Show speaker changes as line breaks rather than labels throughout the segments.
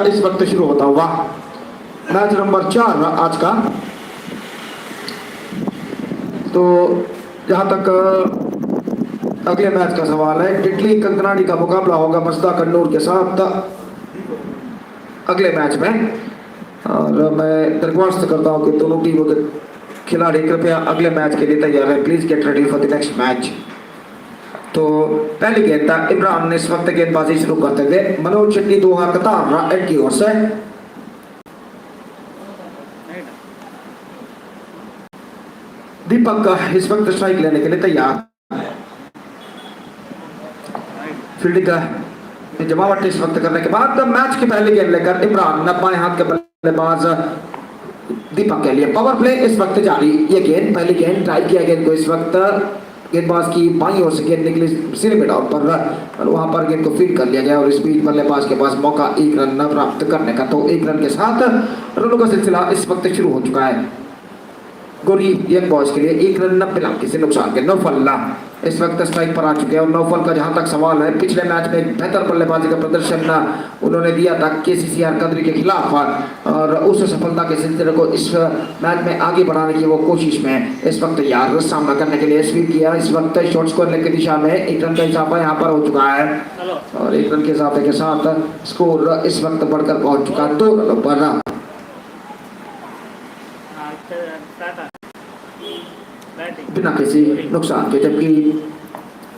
इस वक्त शुरू होता हुआ मैच नंबर 4 आज का। तो जहां तक अगले मैच का सवाल है, टिटली कंकनाडी का मुकाबला होगा मसदा कन्नूर के साथ अगले मैच में। और मैं दरख्वास्त करता हूं कि दोनों टीमों के खिलाड़ी कृपया अगले मैच के लिए तैयार है। Please get ready for the next match. तो पहली गेंद इमरान ने इस वक्त गेंदबाजी शुरू करते हुए मनोज शेट्टी दोहा कतार एड की ओर से दीपक इस वक्त स्ट्राइक लेने के लिए तैयार। फील्डिंग का जमावट इस वक्त करने के बाद मैच की पहली गेंद लेकर इमरान बाएं हाथ के बल्लेबाज दीपक के लिए पावर प्ले इस वक्त जारी। ये गेंद पहली गेंद ड्राइव किया गेंद को इस वक्त गेंदबाज की बाईं ओर से गेंद निकली सिरे में डाउन पर और वहां पर गेंद को फीड कर लिया गया और इस बीच बल्लेबाज के पास मौका एक रन प्राप्त करने का। तो एक रन के साथ रनों का सिलसिला इस वक्त शुरू हो चुका है। गोरी यंग बॉयज के लिए एक रन 90 लाख किसी नुकसान के। नौफल इस वक्त स्ट्राइक पर आ चुके हैं और नौफल का जहां तक सवाल है, पिछले मैच में बेहतर बल्लेबाजी का प्रदर्शन उन्होंने दिया था केसीसीआर कदरी के खिलाफ और उस सफलता के सिलसिले को इस मैच में आगे बढ़ाने की वो कोशिश में इस वक्त यार सामना करने के लिए स्वीप किया। इस वक्त शॉट स्कोर की दिशा में एक रन का इजाफा यहाँ पर हो चुका है और एक रन के इजाफे के साथ स्कोर इस वक्त बढ़कर पहुंच चुका है 2 रनों पर। बिना किसी नुकसान के, जबकि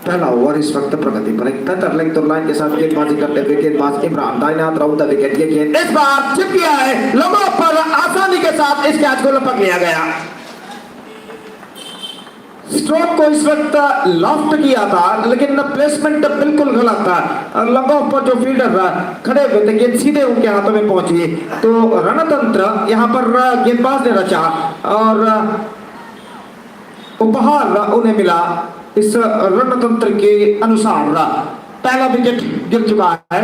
पहला ओवर इस वक्त प्रगति पर एक बेहतर लेग तो लाइन के साथ गेंदबाजी करते हुए गेंदबाज इमरान दाहिने हाथ राउंड द विकेट। ये गेंद इस बार चिप किया है लंबा पर आसानी के साथ इस कैच को लपक लिया गया। स्ट्रोक को इस वक्त लॉफ्ट किया था लेकिन प्लेसमेंट बिल्कुल गलत था और लंबा पर जो फील्डर खड़े हुए थे गेंद सीधे उनके हाथों में पहुंची। तो रणतंत्र यहाँ पर गेंदबाज ने रचा और उपहार उन्हें मिला इस रणतंत्र के अनुसार। पहला विकेट गिर चुका है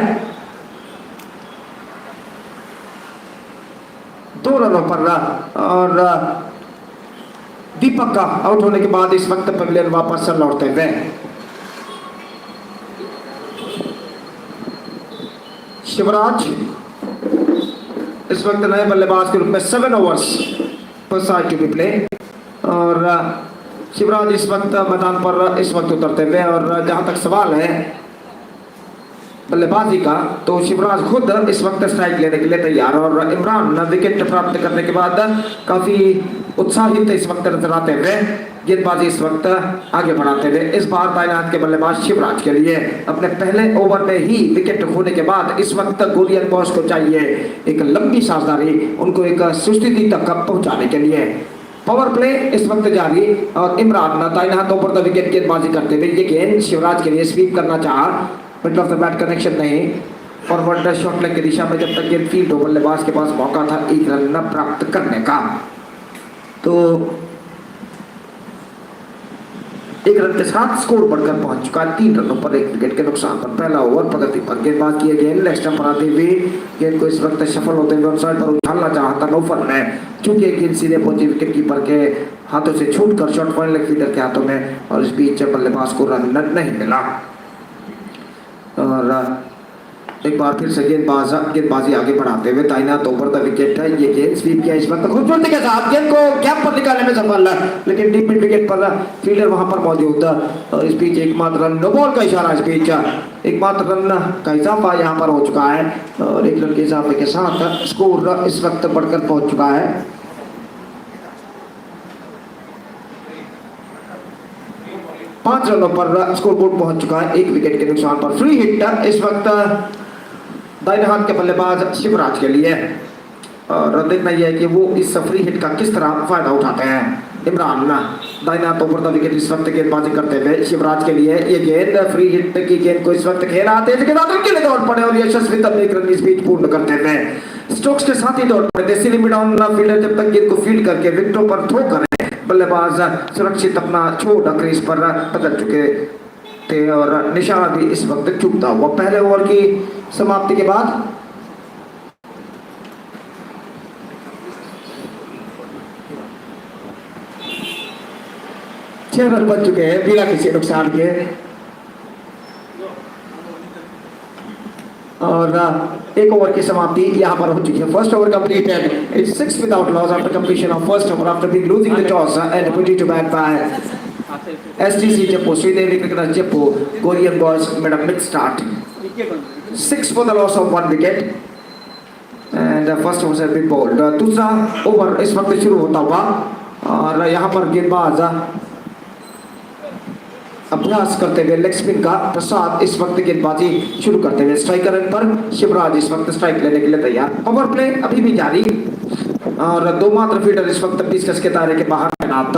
2 रनों पर और दीपक का आउट होने के बाद इस वक्त पवेलियन वापस लौटते हुए शिवराज इस वक्त नए बल्लेबाज के रूप में 7 ओवर्स पर साइड टू बी प्ले और शिवराज इस वक्त मैदान पर इस वक्त उतरते हुए और जहां तक सवाल है बल्लेबाजी का, तो शिवराज खुद इस वक्त स्ट्राइक लेने के लिए तैयार और इमरान विकेट प्राप्त करने के बाद काफी उत्साहित इस वक्त नजर आते हुए गेंदबाजी इस वक्त आगे बढ़ाते हुए इस बार दाहिने हाथ के बल्लेबाज शिवराज के लिए अपने पहले ओवर में ही विकेट खोने के बाद इस वक्त गोरी बॉस को चाहिए एक लंबी साझेदारी, उनको एक सुस्थिति तक पहुंचाने के लिए। पावर प्ले इस वक्त जारी और इमरान दाहिने हाथ ऊपर द विकेट गेंदबाजी करते हुए ये गेंद शिवराज के लिए स्वीप करना चाहा, middle of the bat connection नहीं, फॉरवर्ड शॉट लेग की दिशा में जब तक गेंद फील्ड हो बल्लेबाज के पास मौका था एक रन प्राप्त करने का। तो एक रन के साथ स्कोर बढ़कर पहुंच चुका है 3 रनों पर 1 विकेट के नुकसान पर। पहला ओवर प्रगति पर गेंदबाज की गेंद लेग स्टंप पर आती हुई गेंद को इस वक्त सफल होते हुए ऑन साइड पर उछालना चाहता नौफल ने, चूंकि गेंद सीधे पहुंची विकेट कीपर के हाथों से छूटकर शॉट पॉइंट लेग फील्डर के हाथों में और इस बीच बल्लेबाज को रन नहीं मिला। और एक बार फिर से गेंदबाजी आगे बढ़ाते हुए दाहिना ओवर द विकेट है। ये गेंद स्वीप किया इस वक्त खूबसूरती के साथ गेंद को गैप पर निकालने में सफल लेकिन डीप मिड विकेट पर फील्डर वहां पर मौजूद था। इस बीच एकमात्र रन नो बॉल का इशारा, इस बीच एकमात्र रन का इजाफा यहाँ पर हो चुका है और 1 रन के इजाफे के साथ स्कोर इस वक्त बढ़कर पहुंच चुका है 5 रनों पर। स्कोर बोर्ड पहुंच चुका है 1 विकेट के नुकसान पर। फ्री हिट इस वक्त दाहिने हाथ के बल्लेबाज शिवराज के लिए और देखना यह है कि वो इस फ्री हिट का किस तरह फायदा उठाते हैं। इमरान दाहिने हाथ ऊपर द विकेट इस वक्त गेंदबाजी करते हुए शिवराज के लिए ये गेंद फ्री हिट की गेंद को इस वक्त खेला आते हैं दौड़ पड़े और यशस्वी तब 1 रन इस बीच पूर्ण करते हुए स्ट्रोक्स के साथ ही दौड़ पड़े थे। सिली मिडाउन फील्डर जब तक गेंद को फील्ड करके विकेटों पर थ्रो करें बल्लेबाज सुरक्षित अपना छोटा क्रीज पर बदल चुके थे और निशाना भी इस वक्त चूकता हुआ। पहले ओवर की समाप्ति के बाद 6 रन बन चुके हैं बिना किसी नुकसान के। और एक ओवर की समाप्ति यहाँ पर हो चुकी है। First over completed, it's 6 without loss after completion of first over after being losing the toss and putting to bat by SDC Jeppu, Sridevi Cricketers Jeppu, Gori and boys made a mid start. 6 for the loss of 1 wicket. And first over has been bowled. दूसरा over इस वक्त शुरू होता हुआ और यहाँ पर गेंदबाज अभ्यास करते हुए लेग स्पिन का प्रसाद इस वक्त गेंदबाजी शुरू करते हुए स्ट्राइकर एंड पर शिवराज इस वक्त स्ट्राइक लेने के लिए तैयार। पावर प्ले अभी भी जारी और दो मात्र फील्डर इस वक्त पेशकश के दायरे के बाहर तैनात।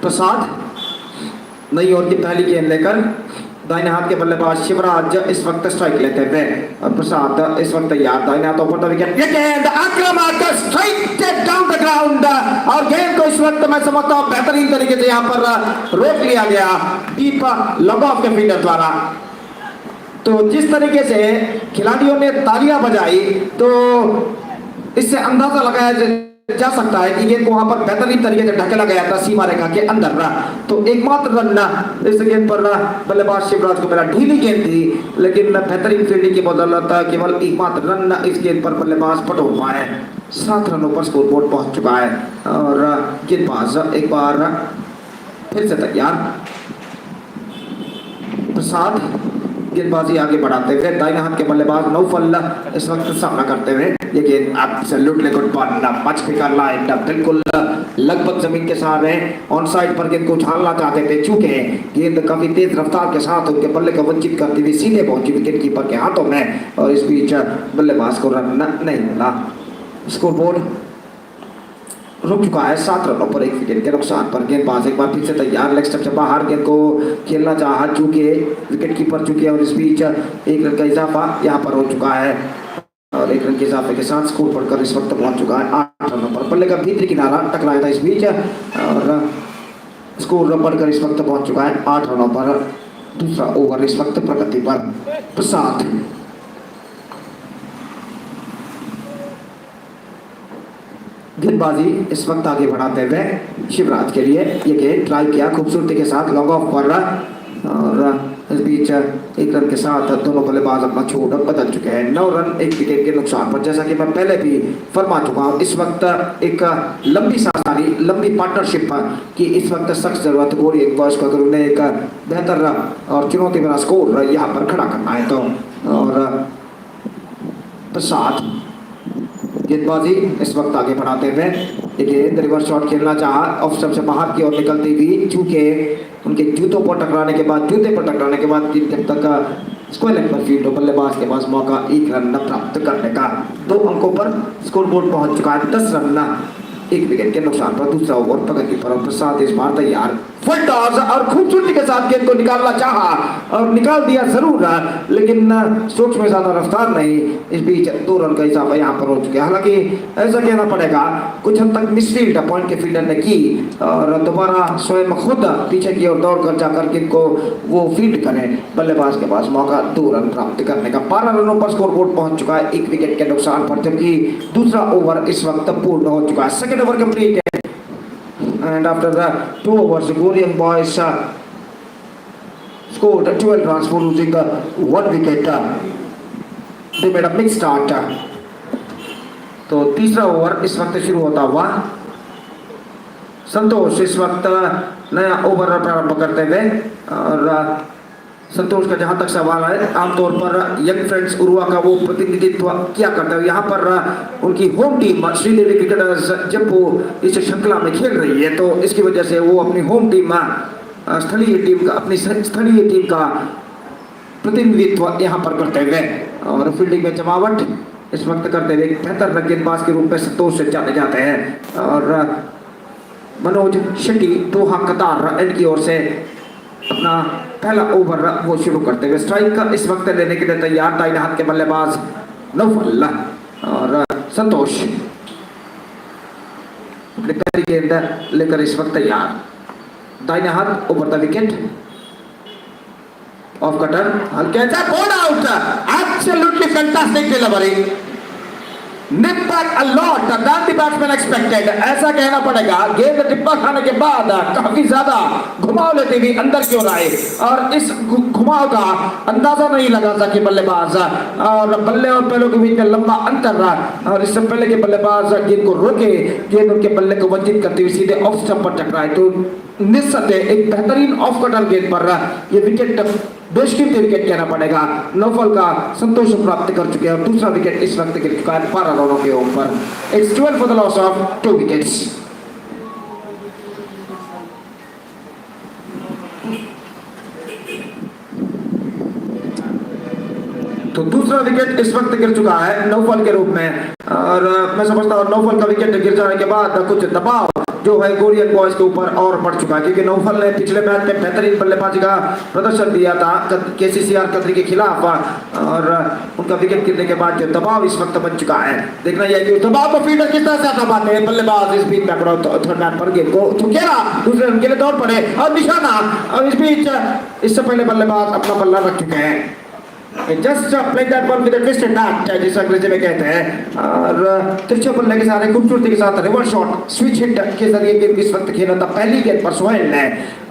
प्रसाद नई ओवर की पहली गेंद लेकर दाहिने हाथ के बल्लेबाज शिवराज इस वक्त स्ट्राइक लेते हुए और प्रसाद इस वक्त तैयार। दाहिने हाथों पर विकेट, ये गेंद आक्रामक स्ट्राइक डाउन द ग्राउंड और गेंद को इस वक्त मैं समझता हूं बेहतरीन तरीके से यहां पर रोक लिया गया डीप लॉग ऑफ के फील्डर द्वारा। तो जिस तरीके से खिलाड़ियों ने तालियां बजाई तो इससे अंदाजा लगाया जा सकता है कि गेंद को वहां पर बेहतरीन तरीके से ढकेला गया था सीमा रेखा के अंदर। तो एकमात्र रन इस गेंद पर बल्लेबाज शिवराज को मिला। ढीली गेंद थी लेकिन बेहतरीन फील्डिंग की बदौलत केवल एकमात्र रन इस गेंद पर बल्लेबाज पटोल पाए। 7 रनों पर स्कोरबोर्ड पहुंच चुका है और गेंदबाज एक बार फिर से तैयार। प्रसाद गेंदबाजी आगे बढ़ाते हुए दाहिने हाथ के बल्लेबाज नौफल इस वक्त सामना करते हुए ये गेंद absolutely good ball, much picker line, बिल्कुल लगभग जमीन के साथ है। ऑन साइड पर गेंद को उछालना चाहते थे, चूंकि गेंद काफी तेज रफ्तार के साथ उनके बल्ले को वंचित करती हुई सीधे पहुंची विकेट कीपर के हाथों में और इस बीच बल्लेबाज को रन नहीं मिला। स्कोरबोर्ड रुक चुका है 7 रनों पर 1 विकेट के नुकसान पर। गेंदबाज एक बार फिर से तैयार, लेग स्टंप से बाहर गेंद को खेलना चाहा चूंकि विकेट कीपर चुके और इस बीच 1 रन का इजाफा यहाँ पर हो चुका है और 1 रन के इजाफे के साथ स्कोर बढ़कर इस वक्त पहुंच चुका है 8 रनों पर। बल्ले का भीतरी किनारा टकराया था इस बीच और स्कोर बढ़कर इस वक्त पहुंच चुका है 8 रनों पर। दूसरा ओवर इस वक्त प्रगति पर। प्रसाद गेंदबाजी इस वक्त आगे बढ़ाते हुए शिवराज के लिए ये गेंद ट्राई किया खूबसूरती के साथ लॉन्ग ऑफ पर और इस बीच 1 रन के साथ दोनों बल्लेबाज अपना छोड़ बदल चुके हैं। 9 रन 1 विकेट के नुकसान पर। जैसा कि मैं पहले भी फरमा चुका हूँ इस वक्त एक लंबी साझेदारी, लंबी पार्टनरशिप की इस वक्त सख्त जरूरत गोरी एक बॉयज को अगर उन्हें एक बेहतर और चुनौती भरा स्कोर यहाँ पर खड़ा करना है तो। और प्रसाद गेंदबाजी इस वक्त आगे बढ़ाते हुए गेंद रिवर्स शॉट खेलना चाहा, ऑफ स्टंप से बाहर की ओर निकलती हुई चूंकि उनके जूतों पर टकराने के बाद जब तक स्क्वायर लेग पर फील्ड हो बल्लेबाज के पास मौका 1 रन प्राप्त करने का। 2 अंकों पर स्कोरबोर्ड पहुंच चुका है 10 रन 1 विकेट के नुकसान पर। दूसरा ओवर प्रगति पर। प्रसाद इस बार तैयार, फुल टॉस और खूबसूरती के साथ गेंद को निकालना चाहा और निकाल दिया जरूर लेकिन स्ट्रोक्स में ज्यादा रफ्तार नहीं। इस बीच 2 रन का इजाफा यहाँ पर हो चुका है। हालांकि ऐसा कहना पड़ेगा कुछ हद तक मिसफील्ड पॉइंट के फील्डर ने की और दोबारा स्वयं खुद पीछे की ओर दौड़ कर जाकर गेंद को वो फील्ड करें। बल्लेबाज के पास मौका 2 रन प्राप्त करने का। 12 रनों पर स्कोरबोर्ड पहुंच चुका है 1 विकेट के नुकसान पर, जबकि दूसरा ओवर इस वक्त पूर्ण हो चुका है। Second over complete and after the 2 overs Gori and boys scored 12 runs for losing 1 wicket. They made a mixed start. तो तीसरा ओवर इस वक्त शुरू होता हुआ संतोष इस वक्त नया ओवर प्रारंभ करते हुए और संतोष का जहां तक सवाल है आमतौर पर यंग फ्रेंड्स उरुआ का वो प्रतिनिधित्व किया करता है। यहाँ पर उनकी home team Sridevi cricketers Jappu इस श्रृंखला में खेल रही है तो इसकी वजह से वो अपनी होम टीम स्थलीय टीम का प्रतिनिधित्व यहाँ पर करते हुए और फील्डिंग में जमावट इस वक्त करते हुए बेहतर गेंदबाज के रूप में संतोष से जाने जाते हैं। और मनोज शेट्टी दोहा कतार इनकी ओर से अपना पहला ओवर वो शुरू करते हुए स्ट्राइक का इस वक्त लेने के लिए तैयार। दाहिने हाथ के बल्लेबाज नौफल और संतोष अपनी पहली गेंद लेकर इस वक्त तैयार। दाहिने हाथ over the wicket off cutter हल्के bowled out, absolutely fantastic delivery. Nip back a lot than the batsman expected, ऐसा कहना पड़ेगा। गेंद टिप्पा खाने के बाद काफी ज्यादा घुमाव लेते हुए अंदर की ओर आए और इस घुमाव का अंदाजा नहीं लगा सके बल्लेबाज और बल्ले और पहलों के बीच में लंबा अंतर रहा और इससे पहले के बल्लेबाज गेंद को रोके, गेंद उनके बल्ले को वंचित करते हुए सीधे ऑफ स्टंप पर टकराए। तो निस्संदेह एक बेहतरीन ऑफ कटर गेंद पर ये विकेट बेशकीमती विकेट कहना पड़ेगा। नौफल का संतोष प्राप्त कर चुके हैं और दूसरा विकेट इस वक्त गिर चुका है 12 रनों के ऊपर। It's 12 for the loss of 2 wickets. तो दूसरा विकेट इस वक्त गिर चुका है नौफल के रूप में और मैं समझता हूँ नौफल का विकेट गिर जाने के बाद कुछ दबाव जो है गोरी बॉयज के ऊपर और बढ़ चुका है क्योंकि नौफल ने पिछले मैच में बेहतरीन बल्लेबाजी का प्रदर्शन दिया था केसीसीआर कतरी के खिलाफ और उनका विकेट गिरने के बाद जो दबाव इस वक्त बन चुका है, देखना यह कि उस दबाव को फील्डर किस तरह से हटा पाते हैं। बल्लेबाज इस बीच में थर्ड मैन पर गेंद को घेरा, दूसरे रन के लिए दौड़ पड़े और निशाना और इस बीच इससे पहले बल्लेबाज अपना बल्ला रख चुके हैं। Just play that ball with a twisted not जिसे अंग्रेजी में कहते हैं और तिरछे बल्ले के साथ खूबसूरती के साथ रिवर्स शॉट स्विच हिट के जरिए गेंद इस वक्त खेला था। पहली गेंद पर सोहेल ने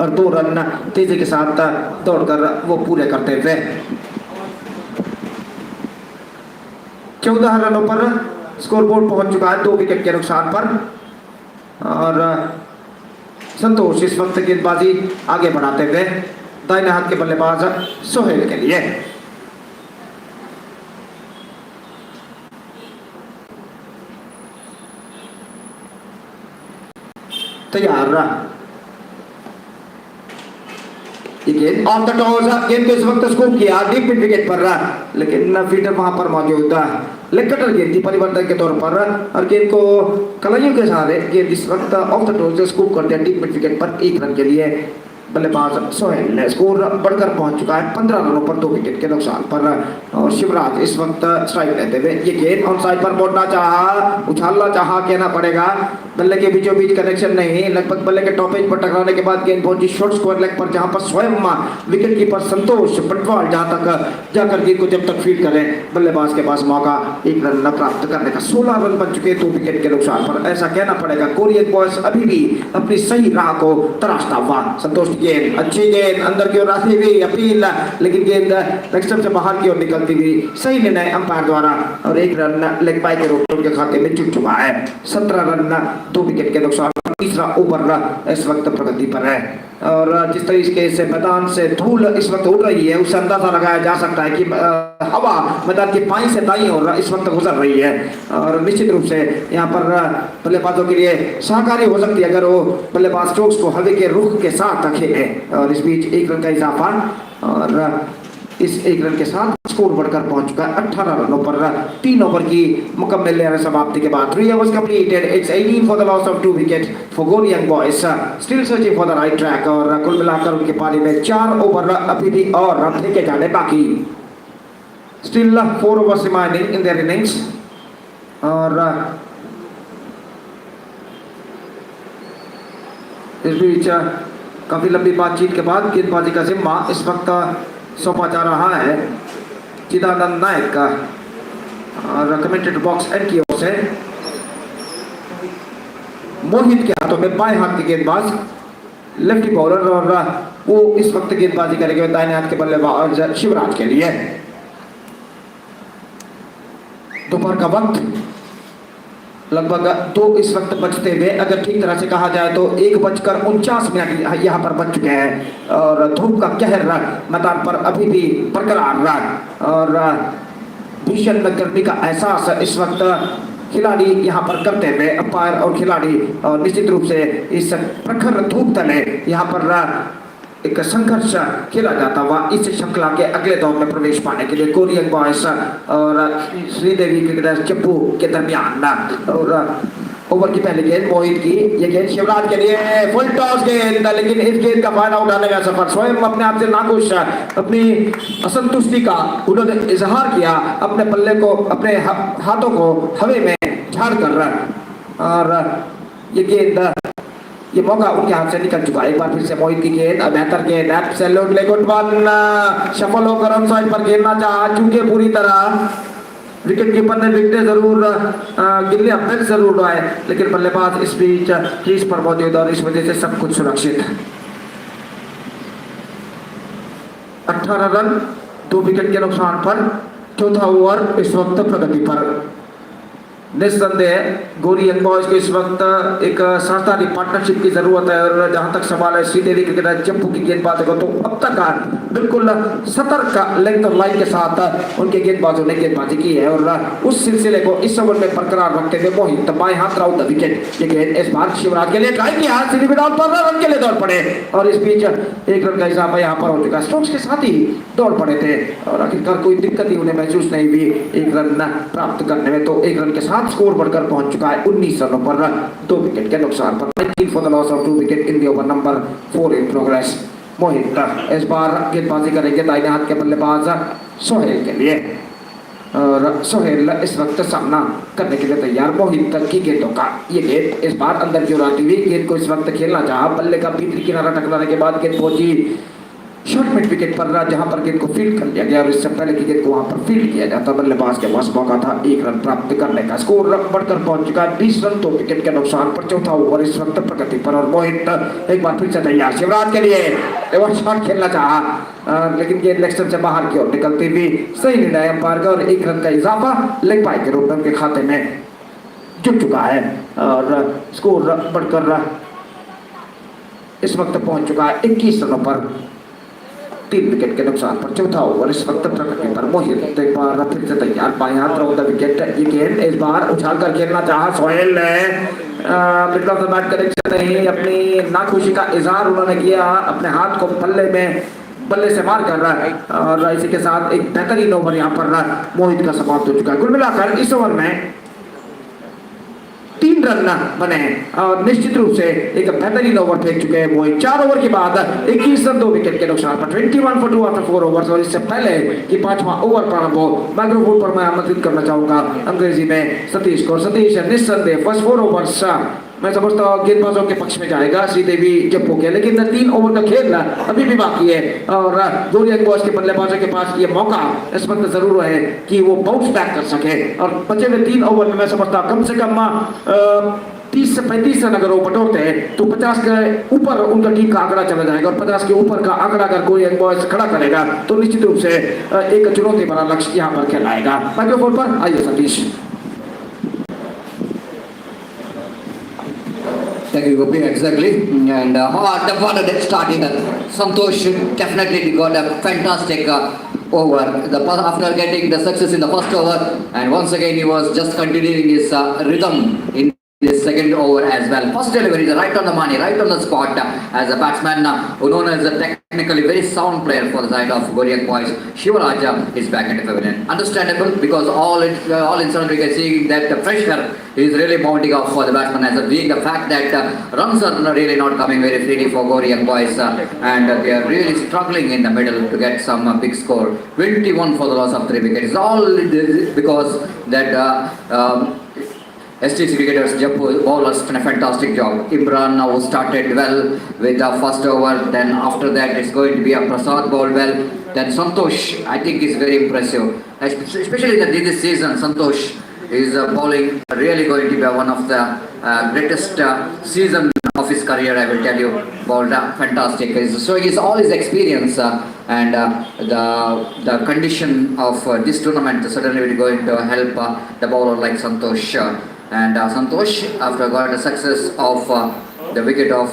और 2 रन तेजी के साथ दौड़कर वो पूरे करते थे। 14 रनों पर स्कोरबोर्ड पहुंच चुका है 2 विकेट के नुकसान पर और संतोष इस वक्त गेंदबाजी आगे बढ़ाते हुए दाहिने हाथ के बल्लेबाज सोहेल के लिए। तैयार गेंद ऑन द टॉस, गेंद को इस वक्त स्कोप किया डीप मिड विकेट पर लेकिन फील्डर वहां पर मौजूद था। लेग कटर गेंद थी परिवर्तन के तौर पर और गेंद को कलाइयों के सहारे गेंद इस वक्त ऑफ द टॉस स्कोप कर दिया डीप मिड विकेट पर 1 रन के लिए। बल्लेबाज सोहेल ने स्कोर बढ़कर पहुंच चुका है 15 रनों पर 2 विकेट के नुकसान पर और शिवराज इस वक्त स्ट्राइक लेते हुए ये गेंद ऑन साइड पर मोड़ना चाहा, उछालना चाहा कहना पड़ेगा। बल्ले के बीचों बीच कनेक्शन नहीं, लगभग बल्ले के टॉप एज पर टकराने के बाद गेंद पहुंची शॉर्ट स्क्वायर लेग पर जहां पर स्वयं विकेट कीपर संतोष पटवाल जहां तक जाकर गेंद को जब तक फील्ड करें बल्लेबाज के पास मौका 1 रन न प्राप्त करने का। 16 रन बन चुके 2 विकेट के नुकसान पर। ऐसा कहना पड़ेगा कोरियन बॉयज अभी भी अपनी सही राह को तराशता हुआ। संतोष गेंद अच्छी गेंद अंदर की ओर आती हुई अपील लेकिन गेंद लेग से बाहर की ओर निकलती हुई सही निर्णय अंपायर द्वारा और 1 रन लेग बाय के रूप में उनके खाते में जुट चुका है। 17 रन 2 विकेट के नुकसान। तीसरा ओवर इस वक्त प्रगति पर है और जिस तरीके से मैदान से धूल इस वक्त उड़ रही है उससे अंदाजा लगाया जा सकता है कि हवा मैदान की बाईं से दाईं ओर इस वक्त गुजर रही है और निश्चित रूप से यहाँ पर बल्लेबाजों के लिए सहकारी हो सकती है अगर वो बल्लेबाज स्ट्रोक्स को हवा के रुख के साथ खेले। और इस बीच 1 रन का इजाफा और इस 1 रन के साथ स्कोर बढ़कर पहुंच चुका है 18 रनों पर 3 ओवर की मुकम्मल समाप्ति के बाद। 3 overs completed. It's 18 for the loss of 2 wickets for Gori young boys. Still searching for the right track और कुल मिलाकर उनके पारी में 4 ओवर अभी भी और फेंके जाने बाकी। Still 4 overs remaining in their innings और इस बीच काफी लंबी बातचीत के बाद गेंदबाजी का जिम्मा इस वक्त सौंपा जा रहा है चिदानंद नायक का और कमेंटेटर बॉक्स एंड की ओर से मोहित के हाथों में बाएं हाथ के गेंदबाज लेफ्टी बॉलर और वो इस वक्त गेंदबाजी करेंगे दाहिने हाथ के बल्लेबाज शिवराज के लिए। दोपहर का वक्त लगभग 2 इस वक्त बजते हुए अगर ठीक तरह से कहा जाए तो 1:49 यहाँ पर बच चुके हैं और धूप का कहर मैदान पर अभी भी बरकरार रहा और भीषण गर्मी का एहसास इस वक्त खिलाड़ी यहाँ पर करते हुए अंपायर और खिलाड़ी और निश्चित रूप से इस प्रखर धूप तले यहाँ पर एक संघर्ष खेला जाता हुआ इस श्रृंखला के अगले दौर में प्रवेश पाने के लिए कोरियन बॉयज और श्रीदेवी क्रिकेटर जप्पू के दरमियान। और ओवर की पहली गेंद मोहित की, ये गेंद शिवराज के लिए फुल टॉस गेंद लेकिन इस गेंद का फायदा उठाने का सफर स्वयं अपने आप से नाखुश अपनी असंतुष्टि का उन्होंने इजहार किया अपने बल्ले को अपने हाथों को हवा में झाड़ कर और ये गेंद ये मौका उनके हाथ से निकल चुका है। एक बार फिर से मोहित की गेंद बेहतर गेंद एब्सोल्युटली गुड वन शफल होकर ऑन साइड पर खेलना चाहा चूके पूरी तरह विकेट कीपर ने विकेट जरूर गिल्ली अभ्यर्थ जरूर उड़ाए, लेकिन बल्लेबाज इस बीच क्रीज पर मौजूद और इस वजह से सब कुछ सुरक्षित। 18 रन 2 विकेट के नुकसान पर चौथा ओवर इस वक्त प्रगति पर। निस्संदेह गोरी यंग बॉयज को इस वक्त एक सार्थानी पार्टनरशिप की जरूरत है, और जहां तक सवाल है श्रीदेवी क्रिकेटर जप्पू की गेंदबाजी को, तो अब तक बिल्कुल सतर्क लेंथ और लाइन के साथ उनके गेंदबाजों ने गेंदबाजी की है, और उस सिलसिले को इस ओवर में बरकरार रखते हुए मोहित बाएं हाथ राउंड द विकेट। ये गेंद इस बार शिवराज के लिए ट्राई किया, सीधी विदाउट पर रन के लिए दौड़ पड़े, और इस बीच 1 रन का इजाफा यहाँ पर हो चुका। स्ट्रोक्स के साथ ही दौड़ पड़े थे और आखिरकार कोई दिक्कत ही उन्हें महसूस नहीं हुई 1 रन प्राप्त करने में, तो 1 रन के साथ स्कोर बढ़कर पहुंच चुका है 19 रनों पर 2 विकेट के नुकसान पर। 19 for the loss of 2 wicket in the over number 4 in progress. Mohit इस बार गेंदबाजी करेंगे दाहिने हाथ के बल्लेबाज सोहेल के लिए, और सोहेल इस वक्त सामना करने के लिए तैयार मोहित की गेंदों का। ये गेंद इस बार अंदर की ओर आती हुई, गेंद को इस वक्त खेलना चाहा, बल्ले का भीतरी किनारा टकराने के बाद गेंद पहुंची शॉर्ट मिड विकेट पर, जहां पर गेंद को फील्ड कर लिया गया, और इससे पहले की गेंद को वहां पर फील्ड किया जाता बल्लेबाज के पास मौका था 1 रन प्राप्त करने का। स्कोर बढ़कर पहुंच चुका है 20 रन 2 विकेट के नुकसान पर। चौथा ओवर इस वक्त प्रगति पर, और मोहित एक बार फिर से तैयार शिवराज के लिए शॉट खेलना चाहा, लेकिन गेंद लेग स्टंप से बाहर की ओर निकलती हुई सही निर्णय अंपायर का, और 1 रन का इजाफा लेग पाई के रूप में उनके खाते में जुट चुका है, और स्कोर बढ़कर इस वक्त पहुंच चुका है 21 रनों पर 3 विकेट के नुकसान पर। चौथा ओवर इस वक्त प्रगति पर। मोहित एक बार फिर से तैयार, बाएं हाथ राउंड द विकेट। ये गेंद इस बार उछाल कर खेलना चाहा सोहेल ने, middle of the bat correction नहीं, अपनी नाखुशी का इजहार उन्होंने किया, अपने हाथ को बल्ले से मार कर रहा है, और इसी के साथ एक बेहतरीन ओवर यहाँ पर मोहित का समाप्त हो चुका है। कुल मिलाकर इस ओवर में 3 रन बने हैं, और निश्चित रूप से एक बेहतरीन ओवर फेंक चुके हैं मोहित। 4 ओवर के बाद 21 रन 2 विकेट के नुकसान पर 21 for 2 after 4 overs। और इससे पहले कि 5वां ओवर प्रारंभ हो, माइक्रोफोन पर मैं आमंत्रित करना चाहूंगा अंग्रेजी में सतीश को। सतीश निस्संदेह फर्स्ट 4 ओवर्स मैं समझता हूँ गेंदबाजों के पक्ष में जाएगा श्रीदेवी जप्पू के, लेकिन 3 ओवर का खेल अभी भी बाकी है, और गोरी यंग बॉयज के बल्लेबाजों के पास ये मौका इस वक्त जरूर है कि वो बाउंस बैक कर सके, और बचे हुए 3 ओवर में मैं समझता कम से कम 30 से 35 रन अगर वो बटोरते हैं तो 50 के ऊपर उनका टीम का आंकड़ा चला जाएगा, और 50 के ऊपर का आंकड़ा अगर कोई यंग बॉयज खड़ा करेगा तो निश्चित रूप से एक चुनौती भरा लक्ष्य यहाँ पर खेलाएगा। माइक्रोफोन पर आइए Satish.
Thank you, Gopi. Exactly. And what a dead start in Santosh definitely got a fantastic over. After getting the success in the first over, and once again he was just continuing his rhythm in this second over as well. First delivery is right on the money, right on the spot, as a batsman who known as a technically very sound player for the side of Gori boys. Shivaraj is back in the pavilion. Understandable, because all incident we can see that the pressure is really mounting up for the batsman, as being the fact that runs are really not coming very freely for Gori boys, and they are really struggling in the middle to get some big score. 21 for the loss of 3 wickets. All because that SDC cricketers, Jeppu bowlers done a fantastic job. Imran now started well with the first over. Then after that, it's going to be a Prasad bowled well. Then Santosh, I think, is very impressive. Especially this season, Santosh is bowling really going to be one of the greatest season of his career. I will tell you, bowled fantastic. So he's all his experience and the condition of this tournament certainly will going to help the bowler like Santosh. And Santosh, after got the success of the wicket of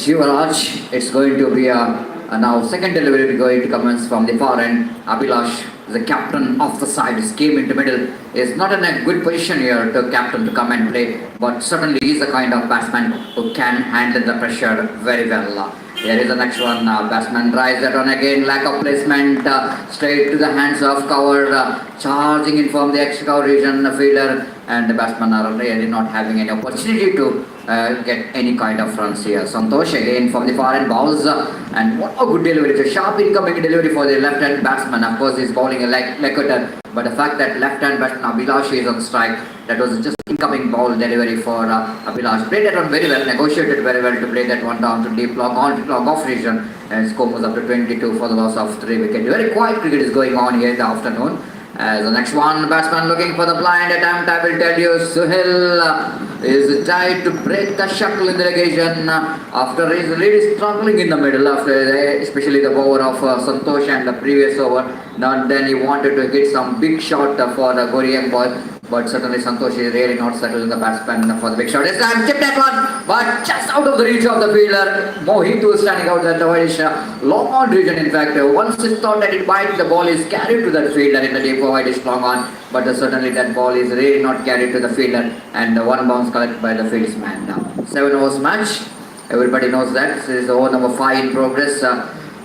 Shivaraj, it's going to be now second delivery going to commence from the far end. Abhilash, the captain of the side, came into middle. Is not in a good position here to captain to come and play, but certainly he is the kind of batsman who can handle the pressure very well. Here is the next one. Batsman tries that one again. Lack of placement. Straight to the hands of cover. Charging in from the extra cover region. The fielder and the batsman are really not having any opportunity to get any kind of runs here. Santosh again from the far end bowls and what a good delivery. It's a sharp incoming delivery for the left hand batsman. Of course, he's bowling a leg cutter, but the fact that left hand batsman Abhilash is on strike, that was just incoming ball delivery for Abhilash. Played that one very well, negotiated very well to play that one down to deep long off region, and score was up to 22 for the loss of 3 wickets. Very quiet cricket is going on here in the afternoon. As the next one, batsman looking for the blind attempt, I will tell you, Suhail is tried to break the shackle in the occasion after he's really struggling in the middle, especially the over of Santosh and the previous over. Now then he wanted to hit some big shot for the Gori young boy, but certainly Santosh is really not settled in the batsman for the big shot. This time tipped that one, but just out of the reach of the fielder. Mohit was standing out at the widish long on region. In fact, once it thought that it might, the ball is carried to that fielder in the deep widish long on, but certainly that ball is really not carried to the fielder, and one bounce collected by the fieldsman. Now 7 overs match. Everybody knows that. This is over number 5 in progress.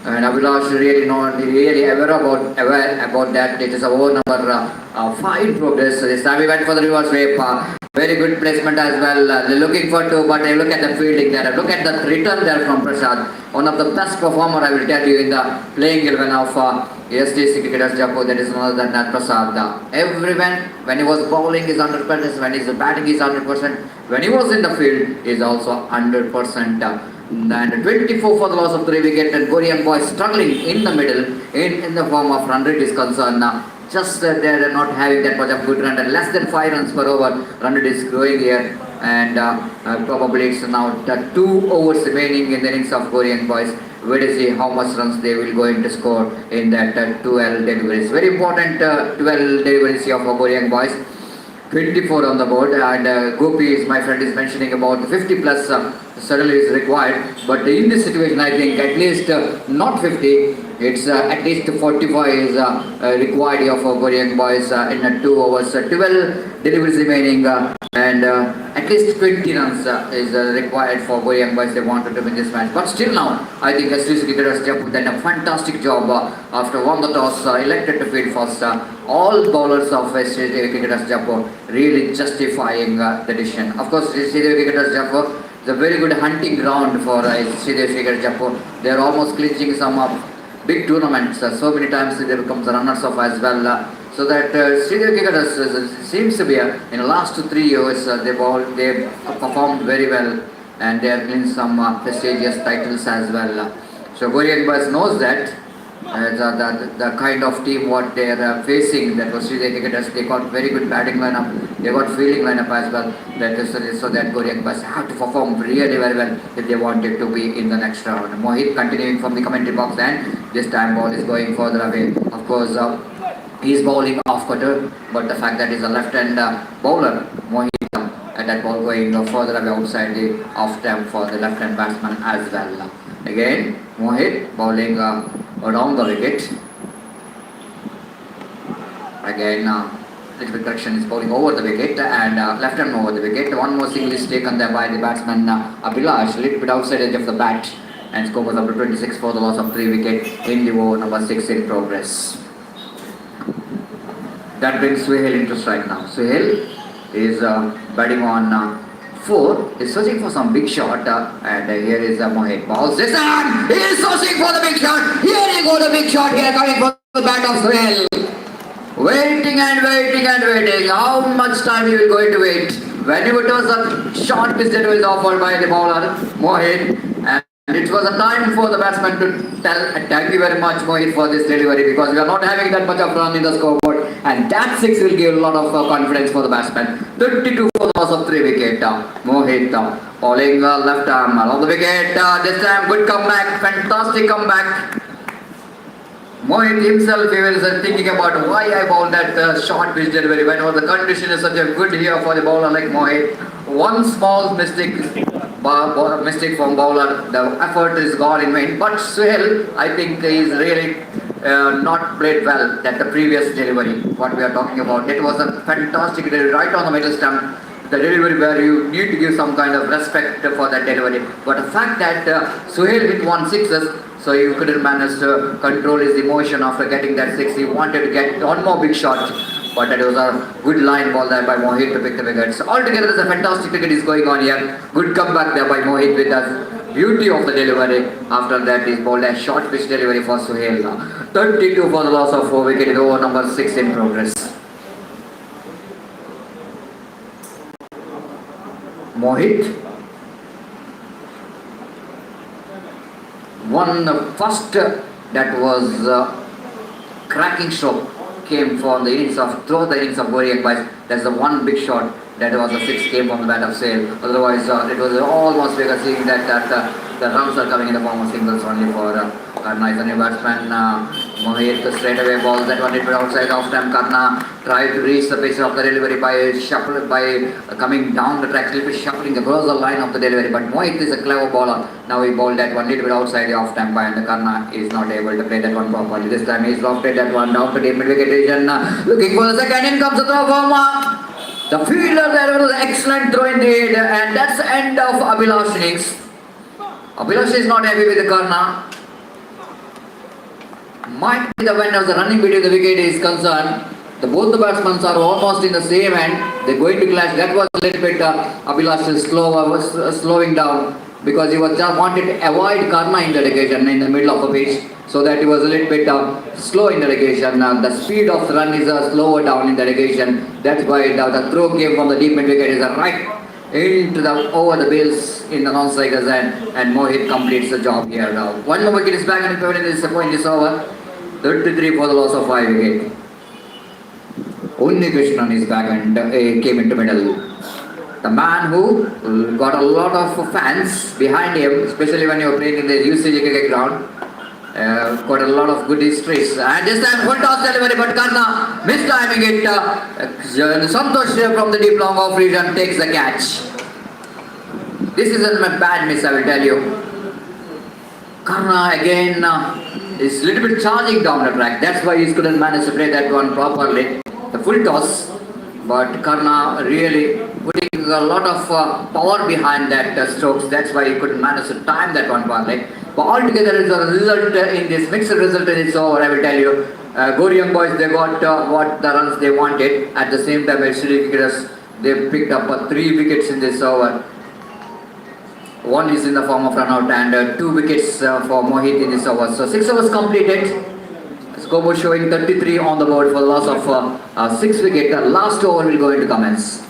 And Abhilash really aware about that. It is over number 5 in progress. This time we went for the reverse sweep. Very good placement as well. They're looking for 2, but look at the fielding there. Look at the return there from Prasad. One of the best performer, I will tell you, in the playing 11 of SDC Jeppu. That is none other than that Prasad. Everyone, when he was bowling, is 100%. When he's batting, is 100%. When he was in the field, is also 100%. And 24 for the loss of 3 wickets, and Korean boys struggling in the middle in the form of run rate is concerned. Just they're not having that much of good run, and less than 5 runs per over. Run rate is growing here, and probably it's now 2 overs remaining in the innings of Korean boys. Wait to see how much runs they will going to score in that 12 deliveries. Very important 12 deliveries of Korean boys. 24 on the board, and Gopi, is my friend, is mentioning about 50 plus certainly is required, but in this situation I think at least not 50, it's at least 45 is required here for Korean boys in 2 overs. 12 deliveries remaining, and at least 20 runs is required for Korean boys. They wanted to win this match, but still now I think SDC Jeppu done a fantastic job after won the toss, elected to field first. All bowlers of SDC Jeppu really justifying the decision. Of course, SDC Jeppu is a very good hunting ground for SDC Jeppu. They are almost clinching some big tournaments. So many times they become the runners-up as well. So that senior cricketers seems to be in the last 3 years they performed very well, and they have won some prestigious titles as well. So Korean boys knows that the kind of team what they are facing, that was senior cricketers, they got very good batting lineup, they got fielding lineup as well. That is so that Korean boys have to perform really very well if they wanted to be in the next round. Mohit continuing from the commentary box, and this time ball is going further away. Of course, he's bowling off cutter, but the fact that he's a left-hand bowler, Mohit, and that ball going further away outside the off-stamp for the left-hand batsman as well. Again, Mohit bowling around the wicket. Again, little bit correction, is bowling over the wicket, and left-hand over the wicket. One more single is taken there by the batsman Abhilash, a little bit outside edge of the bat, and score was up to 26 for the loss of 3 wickets in the over number 6 in progress. That brings Suhail into strike now. Suhail is batting on 4, is searching for some big shot, and here is Mohit. Balls this time, he is searching for the big shot. Here he got a big shot here coming from the bat of Suhail. Waiting and waiting and waiting. How much time he will going to wait? When it was a short pitch that was offered by the bowler Mohit, and it was a time for the batsman to tell thank you very much Mohit for this delivery, because we are not having that much of run in the scoreboard, and that 6 will give a lot of confidence for the batsman. 22 for the loss of 3 wicket. Mohit bowling left arm along the wicket. This time good comeback, fantastic comeback. Mohit himself, he was thinking about why I bowled that short pitch delivery when the condition is such a good here for the bowler like Mohit. One small mistake from bowler, the effort is gone in vain. But Suhail, I think, is really not played well that the previous delivery, what we are talking about. It was a fantastic delivery right on the middle stump. The delivery where you need to give some kind of respect for that delivery. But the fact that Suhail hit 1 6s, so he couldn't manage to control his emotion after getting that 6. He wanted to get one more big shot, but that was a good line ball there by Mohit to pick the wickets. Altogether, there's a fantastic cricket is going on here. Good comeback there by Mohit with the beauty of the delivery. After that, he's bowled a short pitch delivery for Suhail. 32 for the loss of 4 wickets. Over number 6 in progress. Mohit won the first that was cracking stroke came from the innings of the innings of Gori. That's the one big shot that was a 6 came from the bat of Sale. Otherwise, it was almost we are seeing that the runs are coming in the form of singles only for Karna is a new batsman. Mohit straight away balls that one hit outside off time. Karna tried to reach the pace of the delivery by coming down the track, little bit shuffling across the line of the delivery. But Mohit is a clever bowler. Now he bowled that one little bit outside the off time by, and the Karna is not able to play that one properly. This time he's lofted that one down to deep mid wicket region. Looking for the second. In comes the throw from the fielder. There was an excellent throw indeed, and that's the end of Abhilash innings. Abhilash is not happy with the Karna. Might be the when the running between the wicket is concerned. Both the batsmen are almost in the same end. They're going to clash. That was a little bit Abhilash is slowing down because he was just wanted to avoid Karna in the occasion in the middle of the pitch, so that he was a little bit slow in the occasion. The speed of the run is slower down in the occasion. That's why the throw came from the deep mid wicket is right into the over the bills in the non-striker's end, and Mohit completes the job here now. One more wicket is back in the pavilion. This is the point is over. 33 for the loss of 5 wickets. Unni Krishnan is back and came into middle. The man who got a lot of fans behind him, especially when you were playing in the UCG cricket ground. Got a lot of good histories. And this time full toss delivery, but Karna mistiming it. Santosh from the deep long off region takes the catch. This isn't a bad miss, I will tell you. Karna again is a little bit charging down the track. That's why he couldn't manage to play that one properly. The full toss, but Karna really putting a lot of power behind that strokes. That's why he couldn't manage to time that one properly. But altogether, it's a result in this mixed result in this over. I will tell you, Gori young boys, they got what the runs they wanted. At the same time, SDC cricketers, they picked up 3 wickets in this over. 1 is in the form of run out and 2 wickets for Mohit in this over. So 6 overs completed. Scoreboard showing 33 on the board for the loss of 6 wickets. The last over will go into commence.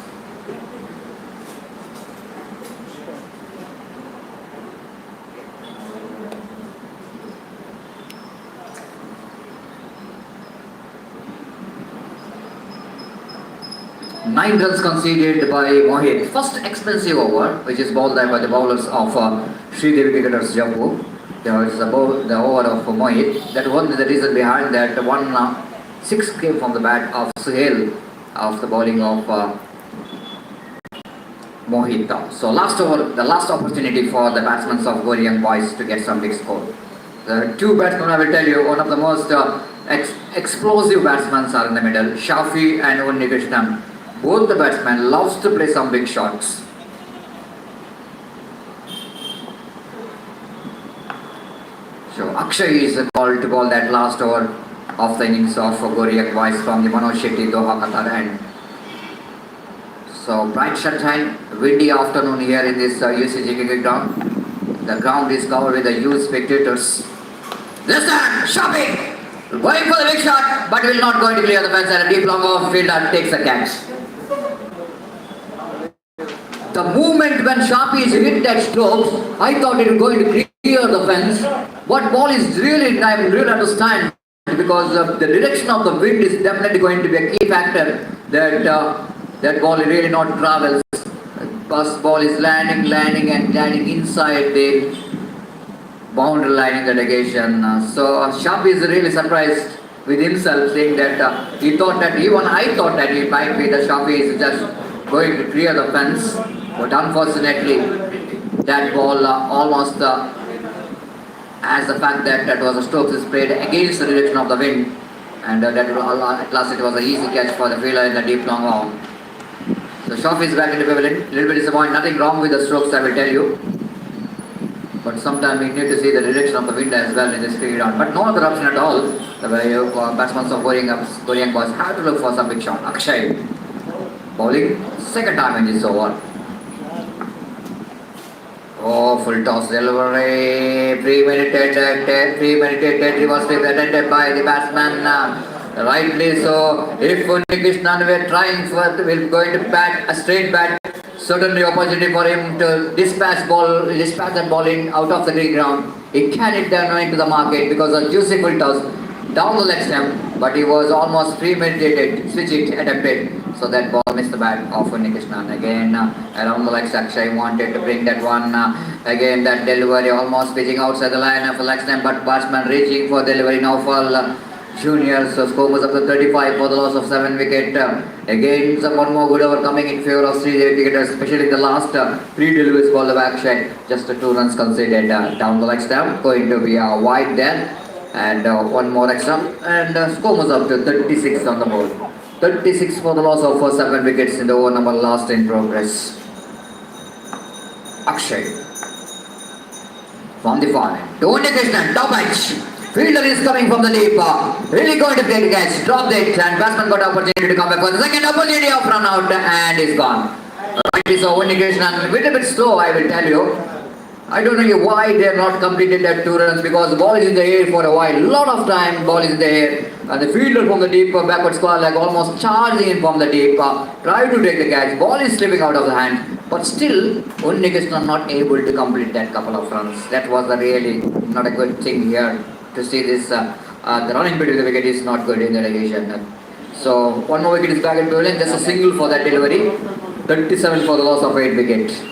Nine runs conceded by Mohit. First expensive over, which is bowled there by the bowlers of SDC Jeppu. There was the over of Mohit. That was the reason behind that. 6 came from the bat of Suhail of the bowling of Mohit. So last over, the last opportunity for the batsmen of Gori young boys to get some big score. The 2 batsmen, I will tell you, one of the most explosive batsmen are in the middle, Shafi and Unni Krishnan. Both the batsmen loves to play some big shots. So Akshay is called to bowl that last over of the innings of Gori young boys from the Manoj Shetty Doha Qatar end. So bright sunshine, windy afternoon here in this UCG cricket ground. The ground is covered with the huge spectators. This time, Shafi going for the big shot, but will not going to clear the fence, and a deep long off fielder takes the catch. The moment when Shafi is hit that strokes, I thought it was going to clear the fence. What ball is really, I really understand, because the direction of the wind is definitely going to be a key factor that that ball really not travels. First ball is landing inside the boundary line in the negation. So Shafi is really surprised with himself, saying that he thought that even I thought that it might be that Shafi is just going to clear the fence. But unfortunately, that ball almost as the fact that that was a stroke is played against the direction of the wind, and that at last it was an easy catch for the fielder in the deep long on. So Shafi is back in the pavilion. A little bit disappointed. Nothing wrong with the strokes, I will tell you. but sometimes we need to see the direction of the wind as well in this period on. But no other option at all. The batsmen of Korean boys have to look for some big shot. Akshay bowling second time in this over. Oh, full toss delivery, premeditated reverse sweep attempted by the batsman. Rightly so. If Krishnan were trying we're going to bat a straight bat, certainly opportunity for him to dispatch that ball in out of the green ground. He can hit down into the market because of juicy full toss down the leg stump, but he was almost premeditated, switch it attempted. So that ball missed the bat of Krishnan. Again, around the legs, Akshay wanted to bring that one. Again, that delivery almost pitching outside the line of the leg stump, but batsman reaching for delivery now for Junior. So score was up to 35 for the loss of 7 wicket. Again, one more good over coming in favour of Sridevi cricketers, especially the last 3 deliveries called of Akshay. Just 2 runs conceded down the leg stump, going to be wide there. And one more extra, and score was up to 36 on the board. 36 for the loss of 7 wickets in the over number last in progress. Akshay from the far end. Krishnan, top edge. Fielder is coming from the deep. Really going to take a catch. Dropped it, and batsman got opportunity to come back for the second opportunity of run out, and is gone. Right, so Krishnan, a little bit slow, I will tell you. I don't know why they have not completed that 2 runs, because the ball is in the air for a while. Lot of time ball is in the air, and the fielder from the deep backward square leg almost charging in from the deep, tried to take the catch. Ball is slipping out of the hand, but still Krishnan not able to complete that couple of runs. That was really not a good thing here to see this. The running between the wicket is not good in the relegation. So one more wicket is back in bowling. Just a single for that delivery. 37 for the loss of 8 wickets.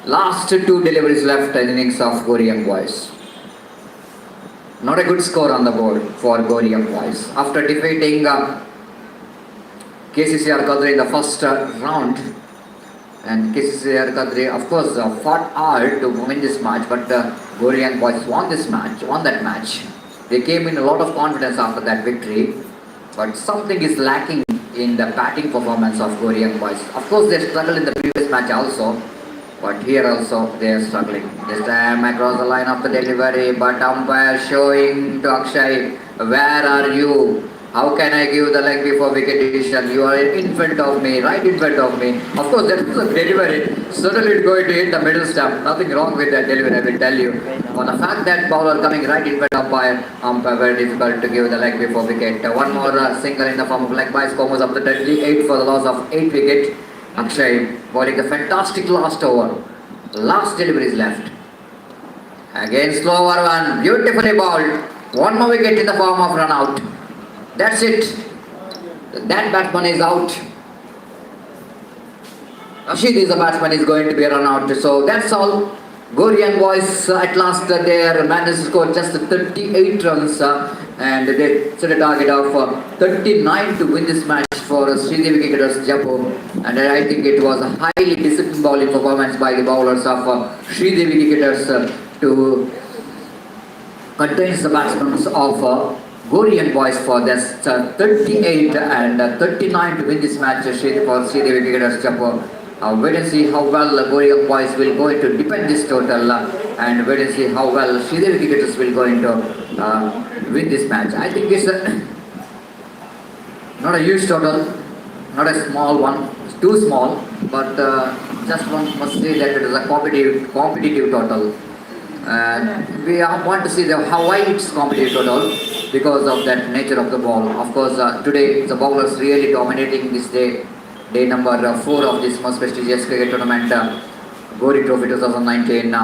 Last 2 deliveries left in the innings of Gori young boys. Not a good score on the board for Gori young boys. After defeating KCCR Kadri in the first round, and KCCR Kadri of course fought hard to win this match, but Gori young boys won that match. They came in a lot of confidence after that victory, but something is lacking in the batting performance of Gori young boys. Of course they struggled in the previous match also, but here also they are struggling. This time across the line of the delivery, but umpire showing to Akshay, where are you? How can I give the leg before wicket decision? You are in front of me, right in front of me. Of course that was a delivery. Certainly it's going to hit the middle stump. Nothing wrong with that delivery, I will tell you. For the fact that bowler coming right in front of umpire very difficult to give the leg before wicket. One more single in the form of leg by, score was up to 38 for the loss of 8 wicket. Akshay bowling a fantastic last over. Last delivery is left. Again slower one, beautifully bowled. One more wicket in the form of run out. That's it. That batsman is out. Rashid is the batsman, is going to be run out. So that's all. Gori young boys at last they managed to score just 38 runs and they set a target of 39 to win this match for SDC Jeppu, and I think it was a highly disciplined bowling performance by the bowlers of SDC to contain the batsmen of Gori young boys for this 38 and 39 to win this match for SDC Jeppu. Wait and see how well Gori young boys will going to defend this total, and wait and see how well Sridevi cricketers will going to win this match. I think it's not a huge total, not a small one, it's too small, but just one must say that it is a competitive total. And we want to see how why it's competitive total, because of that nature of the ball. Of course, today the bowlers really dominating this day number 4 of this most prestigious cricket tournament, Gori Trophy 2019,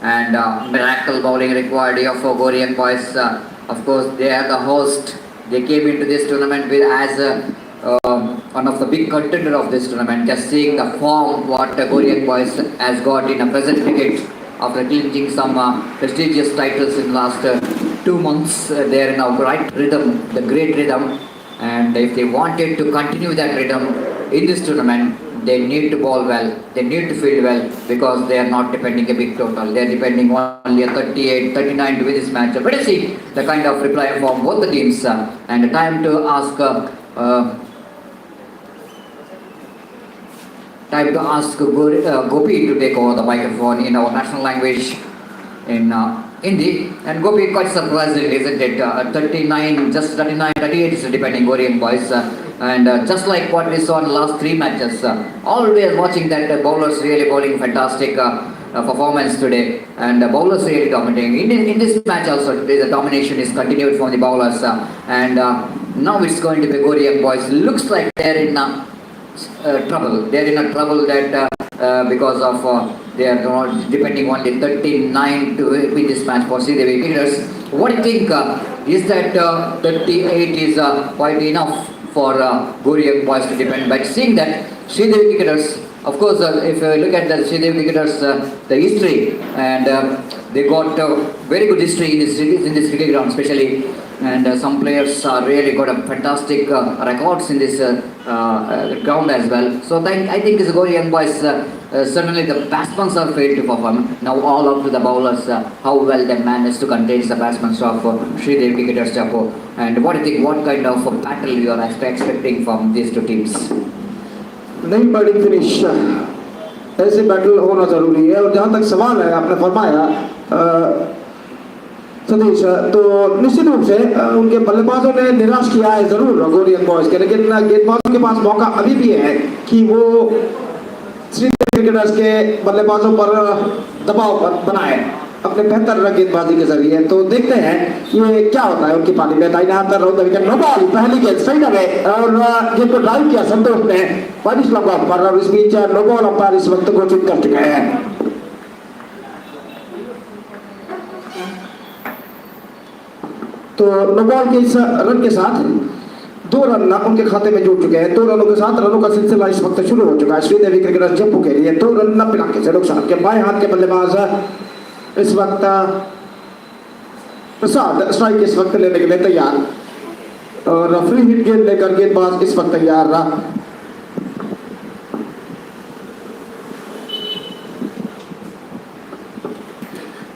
and miracle bowling required here for Gori young boys. Of course, they are the host. They came into this tournament with as one of the big contender of this tournament. Just seeing the form what Gori young boys has got in a present cricket after clinching some prestigious titles in the last 2 months. They are in a the great rhythm, and if they wanted to continue that rhythm in this tournament, they need to bowl well, they need to field well, because they are not depending a big total. They are depending only a 38, 39 to win this match. But let's see the kind of reply from both the teams, and time to ask Gopi to take over the microphone in our national language. in Hindi. And Gopi quite surprising, isn't it? 39, just 39, 38 is depending Gori and boys. And just like what we saw in the last 3 matches, always watching that bowlers really bowling fantastic performance today, and bowlers really dominating. In this match also, the domination is continued from the bowlers, and now it's going to be Gori and boys. Looks like they're in trouble. They're in a trouble that because of they are not depending on the 39 to win this match for Sridevi cricketers. What do you think? Is that 38 is quite enough for Gori and boys to depend? But seeing that Sridevi cricketers, of course, if you look at the Sridevi cricketers, the history, and they got very good history in this cricket ground, especially. And some players really got a fantastic records in this ground as well. So I think this Gori young boys, certainly the batsmen are failed to perform. Now all up to the bowlers, how well they managed to contain the batsmen of Sridevi cricketers Jeppu. And what do you think? What kind of battle you are expecting from these two teams?
नहीं बड़ी finish ऐसे battle होना जरूरी है। और जहाँ तक सवाल है आपने फरमाया सतीश, तो निश्चित रूप से उनके बल्लेबाजों ने निराश किया है जरूर गोरी एंड बॉयज के, लेकिन गेंदबाजों के पास मौका अभी भी है कि वो श्रीदेवी क्रिकेटर्स के बल्लेबाजों पर दबाव बनाए अपने बेहतर गेंदबाजी के जरिए। तो देखते हैं ये क्या होता है उनकी पारी में। दाहिने हाथ पर विकेट, नो बॉल, पहली गेंद सही लगे और गेंद को ड्राइव किया संतोष ने 22 लंबा पर, और इस बीच नो बॉल अंपायर इस वक्त घोषित कर चुके हैं। तो नो बॉल के इस रन के साथ 2 रन उनके खाते में जुड़ चुके हैं। 2 रनों के साथ रनों का सिलसिला इस वक्त शुरू हो चुका है श्रीदेवी क्रिकेटर्स जप्पू के लिए। 2 रन 90 रन से नुकसान के। बाएं हाथ के बल्लेबाज इस वक्त प्रसाद स्ट्राइक इस वक्त लेने के लिए तैयार, और फ्री हिट गेंद लेकर गेंदबाज इस वक्त तैयार रहा।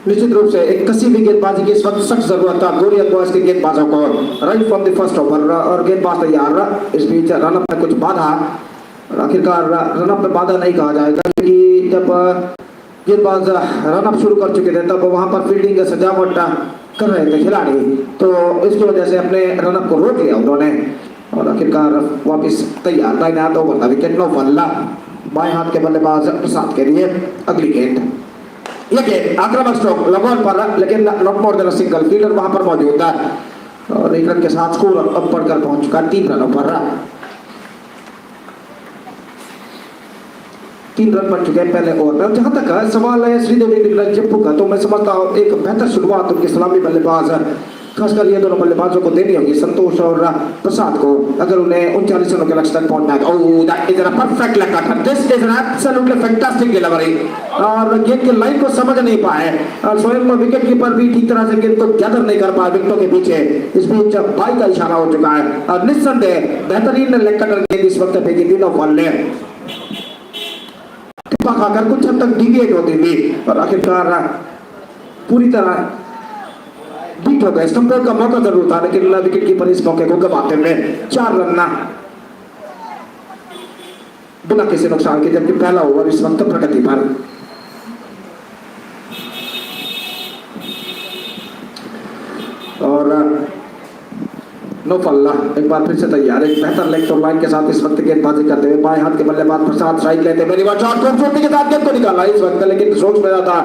निश्चित रूप से एक कसी हुई गेंदबाजी की इस वक्त सख्त जरूरत था गोरी एंड बॉयज के गेंदबाजों को। Right from the first over और गेंदबाज तैयार रहा। इस बीच रनअप में कुछ बाधा, और आखिरकार रनअप में बाधा नहीं कहा जाएगा क्योंकि जब गेंदबाज रनअप शुरू कर चुके थे तब वहां पर फील्डिंग का सजावट कर रहे थे खिलाड़ी, तो इसकी वजह से अपने रनअप को रोक लिया उन्होंने, और आखिरकार वापिस तैयार। दाहिने हाथ ओवर था विकेट, नो बल्ला। बाएं हाथ के बल्लेबाज प्रसाद के लिए अगली गेंद। ये गेंद आक्रामक स्ट्रोक लगभग पर, लेकिन not more than single. Fielder वहां पर मौजूद था और 1 रन के साथ स्कोर अब बढ़कर पहुंच चुका 3 रनों पर। 3 रन बन चुके हैं पहले ओवर में। जहां तक सवाल है श्रीदेवी क्रिकेटर्स जप्पू का, तो मैं समझता हूँ एक बेहतर शुरुआत उनके सलामी बल्लेबाज खासकर ये दोनों बल्लेबाजों को देनी होगी, संतोष और प्रसाद को, अगर उन्हें 39 रनों के लक्ष्य तक पहुंचना है। Oh, that is a perfect leg cut, this is an absolutely fantastic delivery, और गेंद की लाइन को समझ नहीं पाए और स्वयं विकेट कीपर भी ठीक तरह से गेंद को गैदर नहीं कर पाए विकेटों के पीछे। इस बीच बाई का इशारा हो चुका है और निस्संदेह बेहतरीन लेग कटर गेंद इस वक्त फेंकी तीनों बॉल ने, टिप्पा खाकर कुछ हद तक डिविएट होती थी और आखिरकार पूरी तरह बीट हो गए। स्टंपर का मौका जरूर था, लेकिन विकेट कीपर इस मौके को गंवाते हुए 4 रन बिना किसी नुकसान के, जबकि पहला ओवर इस वक्त प्रगति पर। और नो पल्ला एक बार फिर से तैयार, एक बेहतर लेग टू लाइन के साथ इस वक्त गेंदबाजी करते हुए बाएं हाथ के बल्लेबाज प्रसाद स्ट्राइक लेते मेरी बात शॉट खूबसूरती के साथ गेंद को निकाला इस वक्त, लेकिन सोच में ज्यादा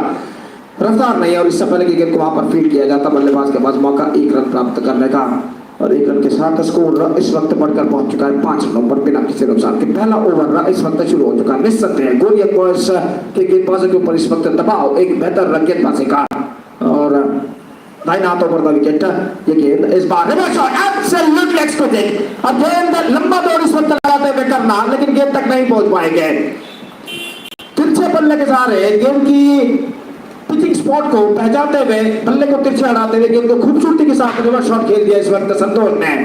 रफ्तार नहीं है और इससे पहले की गेंद को वहां पर फील्ड किया जाता बल्लेबाज के पास मौका 1 रन प्राप्त करने का, और 1 रन के साथ स्कोर इस वक्त बढ़कर पहुंच चुका है 5 रनों पर बिना किसी नुकसान के। पहला ओवर इस वक्त शुरू हो चुका है। निस्संदेह गोरी एंड बॉयज के गेंदबाजों के ऊपर इस वक्त दबाव एक बेहतर गेंदबाजी का, और दाहिने हाथ ओवर द विकेट। ये गेंद इस बार रिवर्स शॉट एब्सोल्युटली एक्सक्लूसिव, और गेंद लंबा दौड़ इस वक्त लगाते हुए करना, लेकिन गेंद तक नहीं पहुंच पाएंगे। तिरछे बल्ले के सहारे गेंद की पिचिंग स्पॉट को पहचानते हुए बल्ले को तिरछे हटाते हुए गेंद को खूबसूरती के साथ रिवर्स शॉट खेल दिया इस वक्त संतोष ने।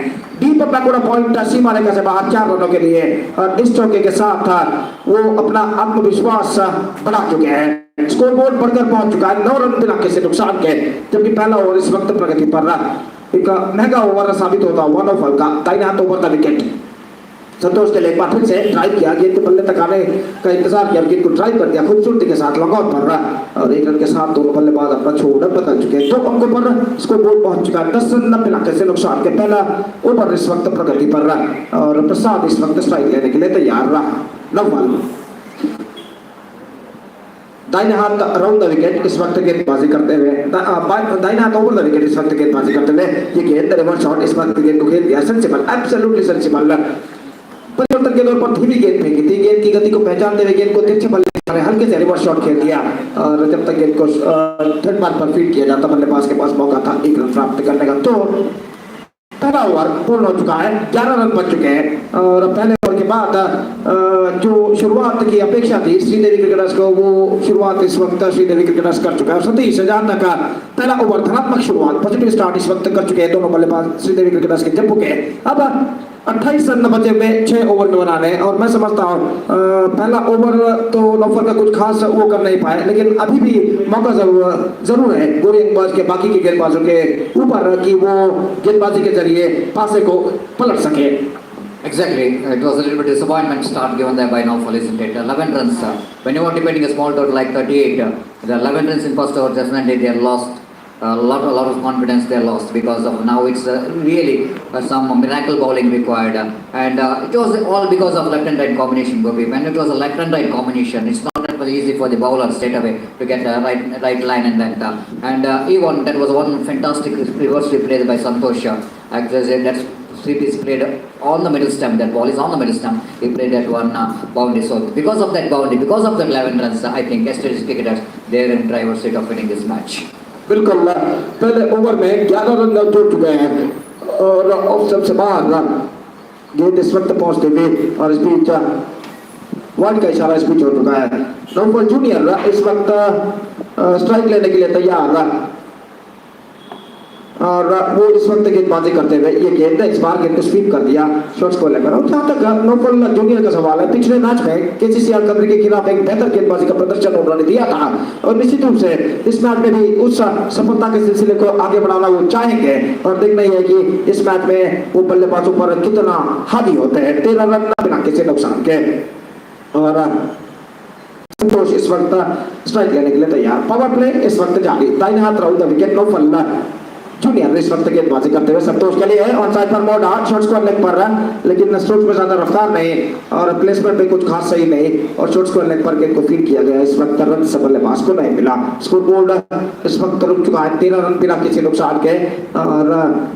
डीप बैकवर्ड पॉइंट सीमा रेखा से बाहर 4 रनों के लिए, और इस चौके के साथ वो अपना आत्मविश्वास बढ़ा चुके हैं। स्कोर बोर्ड बढ़कर पहुंच चुका है 9 रन बिना किसी नुकसान के, जबकि पहला ओवर इस वक्त प्रगति पर रहा। एक महंगा ओवर साबित होता 1 ओवर का। दाहिने हाथ ओवर द विकेट। संतोष के लिए एक बार फिर से ड्राइव किया, गेंद के बल्ले तक आने का इंतजार किया, गेंद को ड्राइव कर दिया खूबसूरती के साथ, लॉन्ग आउट पर रहा और 1 रन के साथ दोनों बल्लेबाज अपना छोड़ बदल चुके हैं। 2 अंकों पर स्कोर बोर्ड पहुंच चुका है। 10 रन 90 लाख से नुकसान के पहला ओवर इस वक्त प्रगति पर रहा और प्रसाद इस वक्त स्ट्राइक लेने के लिए तैयार रहा। 9 बॉल दाहिने हाथ अराउंड द विकेट इस वक्त गेंदबाजी करते हुए, दाहिने हाथ ओवर द विकेट इस वक्त गेंदबाजी करते हुए ये गेंद रिवर्स शॉट इस वक्त गेंद को खेल दिया, सेंसिबल, एब्सोल्युटली सेंसिबल। परिवर्तन के तौर पर धीमी गेंद फेंकी थी, गेंद की गति को पहचानते हुए गेंद को तिरछे बल्ले में हल्के से रिवर्स शॉट खेल दिया और जब तक गेंद को थर्ड बार पर फीड किया जाता बल्लेबाज के पास मौका था 1 रन प्राप्त करने का। तो पहला ओवर पूर्ण हो चुका है, 11 रन बच चुके हैं और पहले ओवर के बाद जो शुरुआत की अपेक्षा थी श्रीदेवी क्रिकेटर्स को, वो शुरुआत इस वक्त श्रीदेवी क्रिकेटर्स कर चुका है और सतीश जहां तक पहला ओवर धनात्मक शुरुआत, पॉजिटिव स्टार्ट इस वक्त कर चुके हैं दोनों बल्लेबाज श्रीदेवी क्रिकेटर्स के जप्पू के। अब 28 रन बचे में 6 ओवर में बनाने और मैं समझता हूँ पहला ओवर तो नौफर का कुछ खास वो कर नहीं पाए, लेकिन अभी भी मौका जरूर है गोरी गेंदबाज के बाकी के गेंदबाजों के ऊपर कि वो गेंदबाजी के जरिए पासे को पलट सके।
Exactly, it was a little bit disappointment start given there by Naufal, isn't it? 11 runs. When you are defending a small total like 38, the 11 runs in first over definitely they are lost. A lot of confidence they lost because of now it's really some miracle bowling required and it was all because of left and right combination, Gopi. When it was a left and right combination, it's not that much easy for the bowler straight away to get a right line and that and even that was one fantastic reverse replay by Santosh. Actually, that's sweep is played on the middle stump, that ball is on the middle stump, he played that one boundary. So because of that boundary, because of the 11 runs, I think SDC cricketers they are in driver's seat of winning this match.
बिल्कुल, पहले over में 11 run जोड़ चुके हैं और of से बाहर गेंद इस वक्त पहुंचते हुए और इस बीच वाइड का इशारा इस बीच हो चुका है। नौफल जूनियर इस वक्त स्ट्राइक लेने के लिए तैयार रहा और वो इस वक्त गेंदबाजी करते हुए ये गेंद इस बार गेंद को स्वीप कर दिया शॉट्स को लेकर। और जहाँ तक नौफल जूनियर का सवाल है, पिछले मैच में केसीसीआर कबरी के खिलाफ एक बेहतर गेंदबाजी का प्रदर्शन उन्होंने दिया था और निश्चित रूप से इस मैच में भी उस सफलता के सिलसिले को आगे बढ़ाना वो चाहेंगे और देखना ही है कि इस मैच में वो बल्लेबाजों पर कितना हावी होते हैं। 13 रन बिना किसी नुकसान के और संतोष इस वक्त स्ट्राइक लेने के लिए तैयार। पावर प्ले इस वक्त जारी, दाहिने हाथ round the wicket Naufal junior इस वक्त गेंदबाजी करते हुए संतोष के लिए ऑन साइड पर मोड़ शॉट्स को लेग पर रन, लेकिन स्ट्रोक्स में ज्यादा रफ्तार नहीं और प्लेसमेंट भी कुछ खास सही नहीं और शॉट्स को लेग पर गेंद को फीड किया गया। इस वक्त रन से बल्लेबाज को नहीं मिला। स्कोर बोर्ड इस वक्त रुक चुका है 13 रन बिना किसी नुकसान के और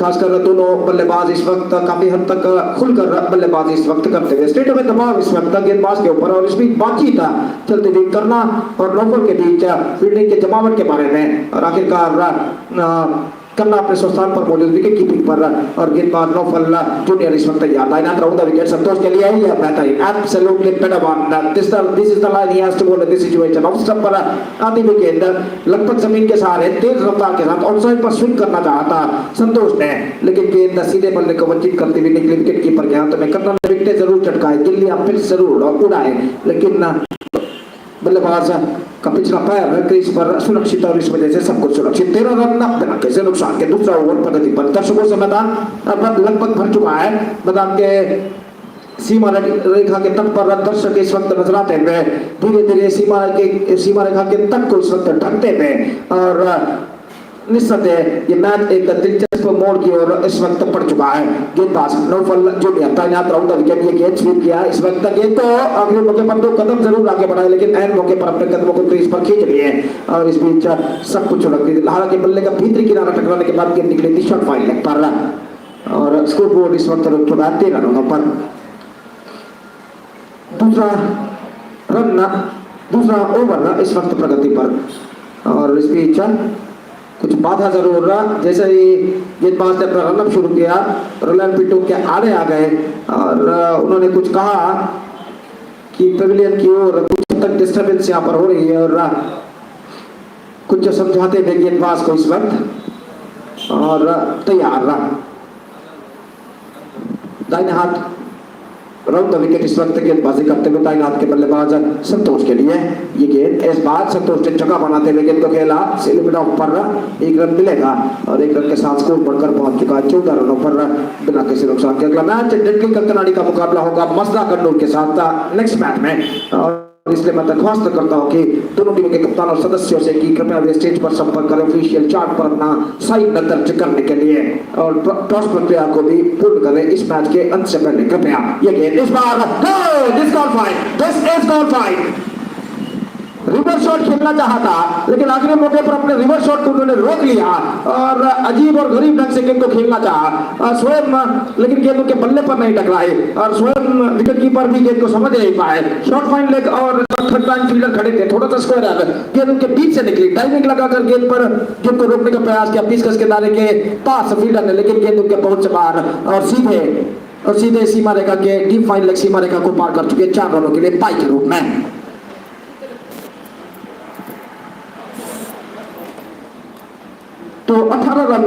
खासकर दोनों बल्लेबाज इस वक्त काफी हद तक खुलकर बल्लेबाजी इस वक्त करते हुए। स्ट्रेट अवे दबाव इस वक्त गेंदबाज के ऊपर और इस बीच बातचीत चलती हुई करना और नौफल के बीच फील्डिंग के जमावट के बारे में और आखिरकार करना अपने स्थान पर मौजूद विकेट कीपिंग पर और गेंदबाज नौफल जूनियर इस वक्त तैयार। दाहिना राउंड द विकेट संतोष के लिए यह बेहतरीन absolutely better one, this is the line he has to bowl in this situation. Off stump पर आती हुई गेंद लगभग जमीन के सहारे तेज रफ्तार के साथ ऑफसाइड पर स्विंग करना चाहता संतोष ने, लेकिन गेंद सीधे बल्ले को वंचित करती हुई निकली विकेट कीपर के हाथों में। कर्नल ने विकेट जरूर चटकाए, गिल्लियां फिर जरूर उड़ाए, लेकिन बल्लेबाज का पिछला पैर क्रीज पर सुरक्षित और इस वजह से सब कुछ सुरक्षित। 13 रन बिना किसी नुकसान के दूसरा ओवर प्रगति पर। दर्शकों से मैदान लगभग भर चुका है। मैदान के सीमा रेखा के तट पर दर्शक इस वक्त नजर आते हुए धीरे धीरे सीमा रेखा के तट को इस वक्त ढकते हुए और निस्संदेह ये मैच एक दिलचस्प मोड़ की ओर इस वक्त पड़ चुका है। गेंदबाज नौफल जूनियर दाहिने हाथ राउंड द विकेट ये गेंद स्वीप किया। इस वक्त गेंद तो आखिरी मौके पर 2 कदम जरूर आगे बढ़ाए, लेकिन ऐन मौके पर अपने कदमों को क्रीज पर खींच लिए और इस बीच सब कुछ उलट गई। हालांकि बल्ले का भीतरी किनारा टकराने के बाद गेंद निकली थी शॉर्ट फाइल लेग पर और स्कोर बोर्ड इस वक्त रुक चुका है 13 रनों पर। दूसरा ओवर इस वक्त प्रगति पर और इस बीच कुछ बाधा जरूर रहा। जैसे ही गेंदबाज ने अपना रनअप शुरू किया, रोलैंड पिटो के आड़े आ गए और उन्होंने कुछ कहा कि पेविलियन की ओर कुछ तक डिस्टर्बेंस यहाँ पर हो रही है और कुछ समझाते हुए गेंदबाज को इस वक्त और तैयार रहा। दाहिने हाथ राउंड द विकेट इस वक्त गेंदबाजी करते हुए तैनात के बल्लेबाज संतोष के लिए। ये गेंद इस बार संतोष ने चौका बनाते हुए गेंद को खेला, सिलिमिट ऑफ पर 1 रन मिलेगा और 1 रन के साथ स्कोर बढ़कर पहुंच चुका है 14 रनों पर बिना किसी नुकसान के। अगला मैच डेडली कलकनाडी का मुकाबला होगा मसदा कन्नूर के साथ नेक्स्ट मैच में, और इसलिए मैं दरख्वास्त करता हूं कि दोनों टीमों के कप्तान और सदस्यों से कि कृपया वे स्टेज पर संपर्क करें ऑफिशियल चार्ट पर अपना सही दर्ज करने के लिए, और टॉस प्रक्रिया को भी पूर्ण करें इस मैच के अंत से पहले कृपया। ये गेंद इस बार दिस इज गॉल रिवर्स शॉट खेलना चाहा था, लेकिन आखिरी मौके पर अपने रिवर्स शॉट को उन्होंने रोक लिया और अजीब और गरीब ढंग से गेंद को खेलना चाहा स्वयं, लेकिन गेंद उनके बल्ले पर नहीं टकराए और स्वयं विकेट कीपर भी गेंद को समझ नहीं पाए। शॉर्ट फाइन लेग और थर्ड टाइम फील्डर खड़े थे, थोड़ा सा स्क्वायर है, गेंद उनके बीच से निकली, टाइमिंग लगाकर गेंद को रोकने का प्रयास किया 20 गज के दायरे के पास फील्डर ने, लेकिन गेंद उनके पहुंच से बाहर और सीधे सीमा रेखा के डीप फाइन लेग सीमा रेखा को पार कर चुके 4 रनों के लिए पाई के रूप में। तो 18 रन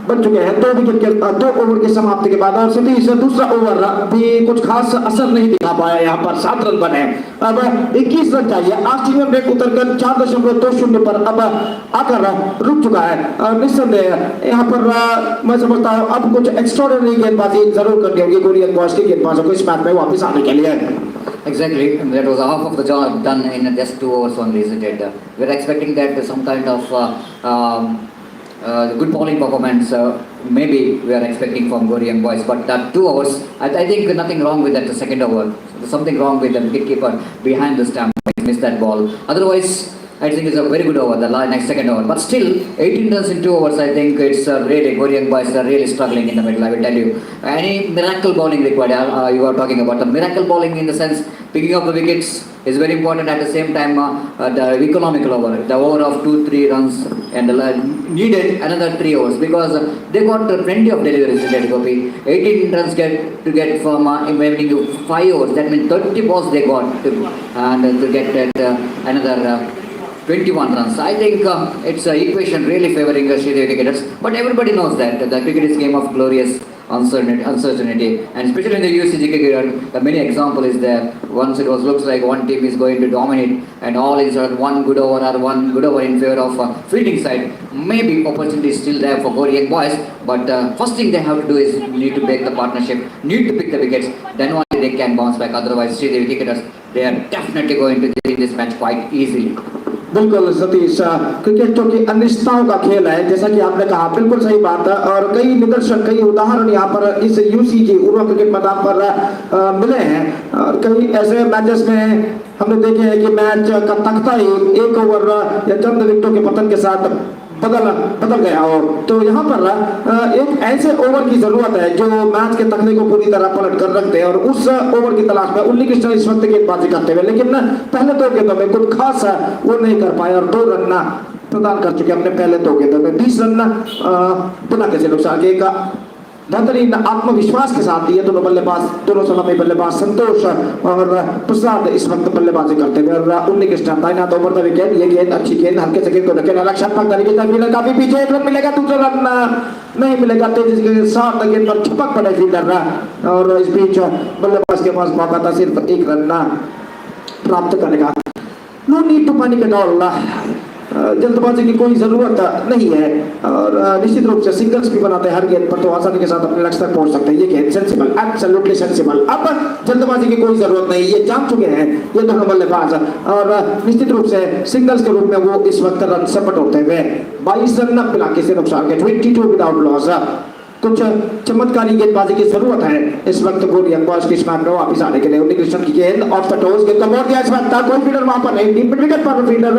बन चुके हैं 2 विकेट के 2 ओवर की समाप्ति के बाद, और सतीश दूसरा ओवर भी कुछ खास असर नहीं दिखा पाया, यहाँ पर 7 रन बने। अब 21 रन चाहिए, ऑस्ट्रेलियन ब्रेक उतरकर 4.20 पर अब आकर रुक चुका है। निस्संदेह यहाँ पर मैं समझता हूँ अब कुछ एक्स्ट्राऑर्डिनरी गेंदबाजी जरूर करनी होगी गोरी बॉयज के गेंदबाजों को इस मैच में वापस आने के लिए।
Exactly, that was half of the job done in just 2 overs only, isn't it? We're expecting that some kind of good bowling performance, maybe we are expecting from Gori and boys, but that 2 overs, I think nothing wrong with that. The second over, something wrong with the wicketkeeper behind the stump, missed that ball. Otherwise, I think it's a very good over, the next second over. But still, 18 runs in 2 overs, I think it's really, Gori and boys are really struggling in the middle, I will tell you. Any miracle bowling required, you are talking about the miracle bowling in the sense, picking up the wickets is very important, at the same time, the economical over, the over of 2-3 runs, and needed another 3 overs, because they got plenty of deliveries in that Gopi. 18 runs to get from maybe 5 overs, that means 30 balls they got to get another 21 runs. I think it's an equation really favoring the Sri cricketers, but everybody knows that the cricket is a game of glorious uncertainty, and especially in the UCG cricket, the many example is there. Once it looks like one team is going to dominate, and all is one good over in favor of fielding side. Maybe opportunity is still there for Gori and boys, but first thing they have to do is need to break the partnership, need to pick the wickets, then only they can bounce back. Otherwise, Sri cricketers, they are definitely going to win this match quite easily.
बिल्कुल Satish, cricket जो कि अनिश्चितताओं का खेल है, जैसा कि आपने कहा, बिल्कुल सही बात है, और कई निदर्शन कई उदाहरण यहाँ पर इस यूसीजी उर्वा क्रिकेट मैदान पर मिले हैं, और कई ऐसे मैचेस में हमने देखे हैं कि मैच का तख्ता ही 1 ओवर या चंद विकेटों के पतन के साथ बदल गया हो। तो यहाँ पर एक ऐसे ओवर की जरूरत है जो मैच के तख्ते को पूरी तरह पलट कर रख दे, और उस ओवर की तलाश में उन्नी कृष्ण इस वक्त गेंदबाजी करते हुए, लेकिन पहले 2 गेंदों में कुछ खास वो नहीं कर पाए और 2 रन प्रदान कर चुके अपने पहले 2 गेंदों में। 20 रन बिना किसी नुकसान के का बेहतरीन आत्मविश्वास के साथ ये दोनों बल्लेबाज, दोनों सलामी बल्लेबाज संतोष और प्रसाद इस वक्त बल्लेबाजी करते हुए, और 19 स्टंप तैनात ओवर द विकेट। ये गेंद अच्छी गेंद, हल्के से गेंद को रखेगा रक्षात्मक तरीके से, फील्डर काफी पीछे, 1 रन मिलेगा, दूसरा रन नहीं मिलेगा, तेजी के साथ गेंद पर छपक पड़े फील्डर, और इस बीच बल्लेबाज के पास मौका था सिर्फ 1 रन प्राप्त करने का। No need to panic at all, जल्दबाजी की कोई जरूरत नहीं है, और निश्चित रूप से सिंगल्स भी बनाते हैं हर गेंद पर, तो आसानी के साथ अपने लक्ष्य तक पहुंच सकते हैं। ये गेंद सेंसिबल, एब्सोल्युटली सेंसिबल, अब जल्दबाजी की कोई जरूरत नहीं, ये जान चुके हैं ये दोनों बल्लेबाज, और निश्चित रूप से सिंगल्स के रूप में वो इस वक्त रन से बटोरते हुए 22 रन बिना किसी नुकसान के, 22 विदाउट लॉस। कुछ चमत्कारी गेंदबाजी की जरूरत है इस वक्त गोरी बॉयज की मैच में वापस आने के लिए। उन्नी कृष्ण की गेंद ऑफ द टोस, गेंद को मोड़ दिया इस वक्त, कोई फील्डर वहां पर नहीं, डीप विकेट पर फील्डर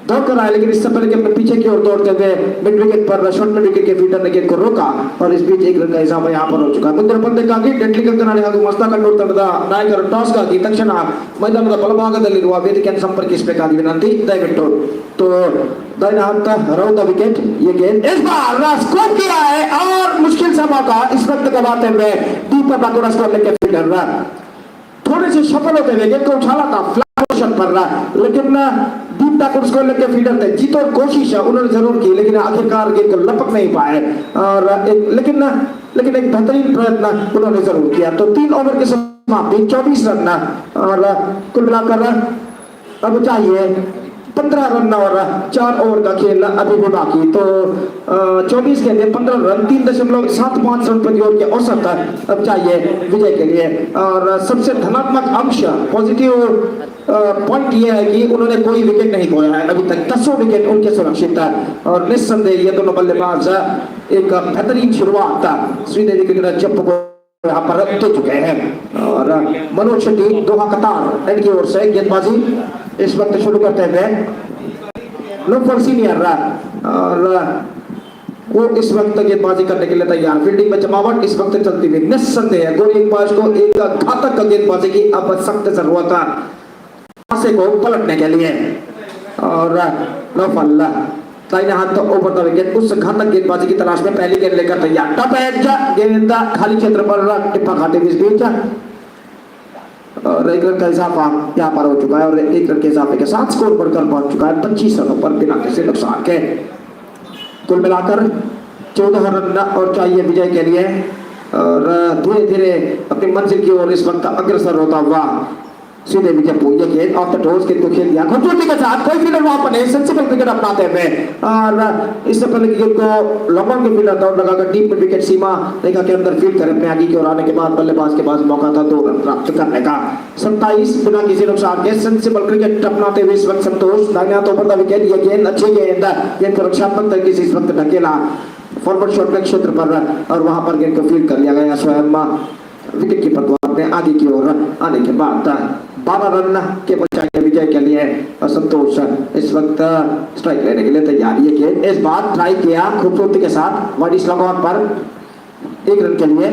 दौड़ कर आए, लेकिन इससे पहले कि अपने पीछे की ओर दौड़ते हुए मिड विकेट पर शॉर्ट मिड विकेट के फील्डर ने गेंद को रोका, और इस बीच 1 रन का इजाफा यहाँ पर हो चुका है। ಮುಂದಿನ ಪಂದ್ಯಕ್ಕಾಗಿ ಡೆಡ್ಲಿ ಕಲ್ಕನಾಡಿ ಹಾಗೂ ಮಸ್ತಾ ಕಣ್ಣೂರು ತಂಡದ ನಾಯಕರು ಟಾಸ್ಗಾಗಿ ತಕ್ಷಣ ಮೈದಾನದ ಬಲಭಾಗದಲ್ಲಿರುವ ವೇದಿಕೆಯನ್ನು ಸಂಪರ್ಕಿಸಬೇಕಾಗಿ ವಿನಂತಿ ದಯವಿಟ್ಟು। तो दाहिना हाथ राउंड द विकेट, ये गेंद इस बार स्कोर किया है, और मुश्किल सा मौका इस वक्त गवाते हुए डीप पर बाकुड़ा स्कोर लेके फील्डर थोड़े से सफल होते हुए गेंद को उछाला था फ्लैट मोशन पर, लेकिन डीप ठाकुर स्कोर लेके फील्डर थे, जीत और कोशिश उन्होंने जरूर की, लेकिन आखिरकार गेंद को लपक नहीं पाए, और लेकिन लेकिन एक बेहतरीन प्रयत्न उन्होंने जरूर किया। तो 3 ओवर की समाप्ति 24 रन और कुल मिलाकर अब चाहिए 15 रन और 4 ओवर का खेल अभी भी बाकी। तो 24 के लिए 15 रन 3.75 रन प्रति ओवर के औसत अब चाहिए विजय के लिए। और सबसे धनात्मक अंश पॉजिटिव पॉइंट ये है कि उन्होंने कोई विकेट नहीं खोया है अभी तक, 10 विकेट उनके सुरक्षित है। और निस्संदेह ये दोनों बल्लेबाज एक बेहतरीन शुरुआत श्रीदेवी क्रिकेट जप्पू को यहाँ पर दे चुके हैं। और मनोज शेट्टी दोहा कतार एंड की ओर से गेंदबाजी इस वक्त शुरू करते हुए लोफर सीनियर और वो इस वक्त गेंदबाजी करने के लिए तैयार। फील्डिंग में जमावट इस वक्त चलती हुई निस्संदेह है गोरी को एक घातक गेंदबाजी की अब सख्त जरूरत है को पलटने के लिए। और लोफल दाहिने हाथ ओवर द विकेट उस घातक गेंदबाजी की तलाश में पहली गेंद लेकर तैयार। टप एज गेंद खाली क्षेत्र पर टिप्पा खाते बीच बीच और 1 रन का इजाफा यहाँ पर हो चुका है। और 1 रन के इजाफे के साथ स्कोर बढ़कर पहुंच चुका है 25 रनों पर बिना किसी नुकसान के। कुल मिलाकर 14 रन और चाहिए विजय के लिए। और धीरे धीरे अपनी मंजिल की ओर इस वक्त अग्रसर होता हुआ श्रीदेवी जप्पू ये गेंद ऑफ द टोस के खेल दिया खूबसूरती के साथ। कोई फील्डर वहां पर नहीं, सेंसिबल क्रिकेट अपनाते हुए। और इससे पहले गेंद को लंबा के फील्डर दौड़ लगाकर डीप में विकेट सीमा रेखा के अंदर फील्ड कर अपने आगे की ओर आने के बाद बल्लेबाज के पास मौका था 2 रन प्राप्त करने का। 27 बिना किसी नुकसान के सेंसिबल क्रिकेट अपनाते हुए इस वक्त संतोष दाहिने हाथ ओवर द विकेट। ये गेंद अच्छी गेंद को रक्षात्मक तरीके से इस वक्त ढकेला फॉरवर्ड शॉट के क्षेत्र पर और वहां पर गेंद को फील्ड कर लिया गया स्वयं विकेट कीपर द्वारा आगे की ओर आने के बाद। 12 रन केवल चाहिए विजय के लिए और संतोष इस वक्त स्ट्राइक लेने के लिए तैयार। ये गेंद इस बार ट्राई किया खूबसूरती के साथ वाइड स्लॉग ऑन पर 1 रन के लिए।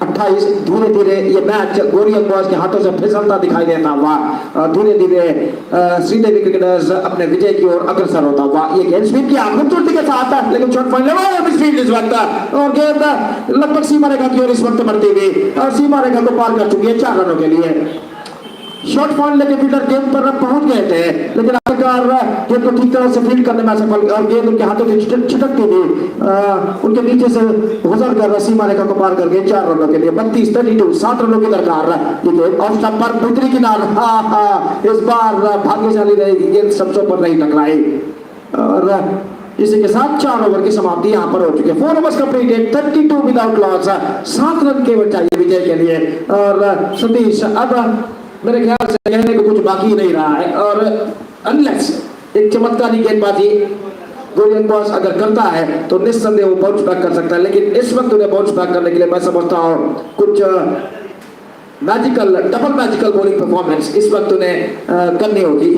28 धीरे धीरे ये मैच गोरी के हाथों से फिसलता दिखाई देता हुआ धीरे धीरे श्रीदेवी क्रिकेटर्स अपने विजय की ओर अग्रसर होता हुआ। ये गेंद स्वीप किया खूबसूरती के साथ लेकिन शॉट पॉइंट इस वक्त और गेंद लगभग सीमा रेखा की ओर इस वक्त बढ़ती हुई और सीमा रेखा को पार कर चुकी है 4 रनों के लिए। शॉट पॉइंट लेके फील्डर गेंद पर पहुंच गए थे लेकिन आखिरकार गेंद को ठीक तरह से फील्ड करने में असफल और गेंद उनके हाथों से छिटकती थी उनके नीचे से गुजर कर सीमा रेखा को पार कर गए 4 रनों के लिए। 32 7 रनों की दरकार। ये गेंद ऑफ स्टंप पर भीतरी किनार इस बार भाग्यशाली रहेगी गेंद स्टंप्सों पर नहीं टकराई। और इसी के साथ 4 ओवर की समाप्ति यहाँ पर हो चुकी है। 4 overs completed 32 without loss. 7 run केवल चाहिए विजय के लिए। और सतीश अब मेरे ख्याल से कहने को कुछ बाकी नहीं रहा है और अनलेस एक चमत्कारी गेंदबाजी गोरी अगर करता है तो निस्संदेह वो बाउंस बैक कर सकता है। लेकिन इस वक्त उन्हें बाउंस बैक करने के लिए मैं समझता हूँ कुछ magical double magical bowling performance इस वक्त उन्हें करनी होगी।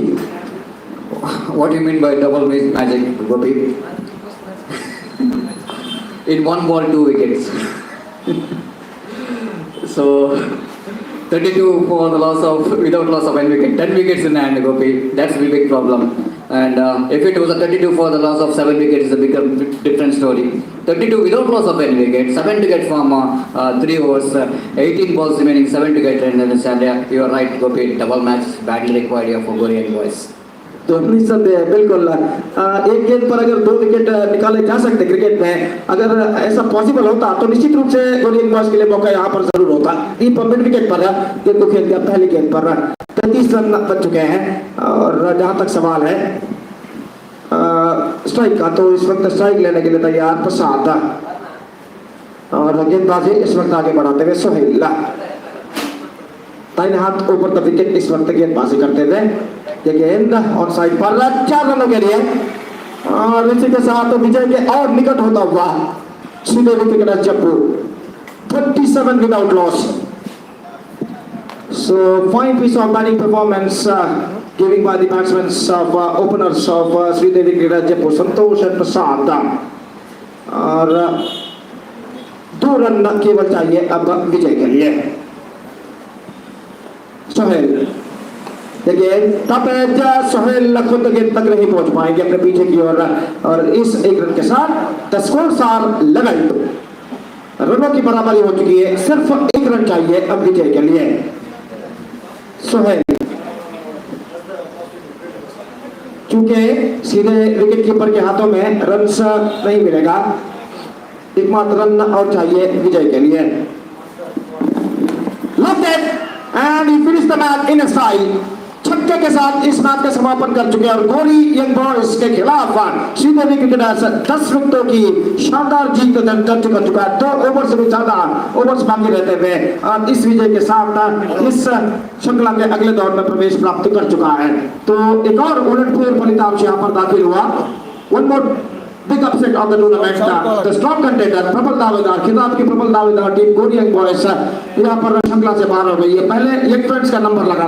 What do you mean by double magic, Gopi? In 1 ball 2 wickets. So 32 for the loss of without loss of 1 wicket, 10 wickets in hand, Gopi. That's the big problem. And if it was a 32 for the loss of 7 wickets, it's a bigger different story. 32 without loss of 1 wicket, 7 to get from 3 overs, 18 balls remaining, 7 to get. And you are right, Gopi. Double match badly required here for Gori and boys.
तो निस्संदेह बिल्कुल एक गेंद पर अगर 2 wicket निकाले जा सकते क्रिकेट में, अगर ऐसा पॉसिबल होता तो निश्चित रूप से गोरी बॉयज के लिए मौका यहाँ पर जरूर होता। मिड विकेट पर गेंद को खेल दिया पहली गेंद पर 33 रन बच चुके हैं। और जहां तक सवाल है स्ट्राइक का तो इस वक्त स्ट्राइक लेने के लिए तैयार प्रसाद और गेंदबाजी इस वक्त आगे बढ़ाते हुए सोहेल दाहिने हाथ ऊपर द विकेट इस वक्त गेंदबाजी करते हुए। ये गेंद ऑन साइड पर 4 रनों के लिए और इसी के साथ विजय के और निकट होता हुआ Sridevi cricket Jappu 27 without loss. So fine piece of batting performance given by the batsmen of openers of Sridevi Cricket Jeppu, Santosh and Prasad. और 2 रन केवल चाहिए अब विजय के लिए। सोहेल देखिए टप एज सोहेल खुद गेंद तक नहीं पहुंच पाएंगे अपने पीछे की ओर और इस 1 रन के साथ द स्कोर्स आर 11 रनों की बराबरी हो चुकी है। सिर्फ 1 रन चाहिए अब विजय के लिए। सोहेल चूंकि सीधे विकेट कीपर के हाथों में रन नहीं मिलेगा एकमात्र रन और चाहिए विजय के लिए। Loved it and he finished the match in a style. छक्के के साथ इस मैच का समापन कर चुके हैं और गोरी यंग बॉयज के खिलाफ श्रीदेवी क्रिकेटर्स 10 विकेटों की शानदार जीत दर्ज कर चुका है। 2 ओवर से भी ज्यादा ओवर्स बाकी रहते हुए और इस विजय के साथ इस श्रृंखला के अगले दौर में प्रवेश प्राप्त कर चुका है। तो एक और उलटफेर फलितांश यहाँ पर दाखिल हुआ। One more big upset of the tournament, the strong contender, प्रबल दावेदार, खिताब की प्रबल दावेदार टीम गोरी यंग बॉयज यहाँ पर श्रृंखला से बाहर हो गई है। पहले एक फ्रेंड्स का नंबर लगा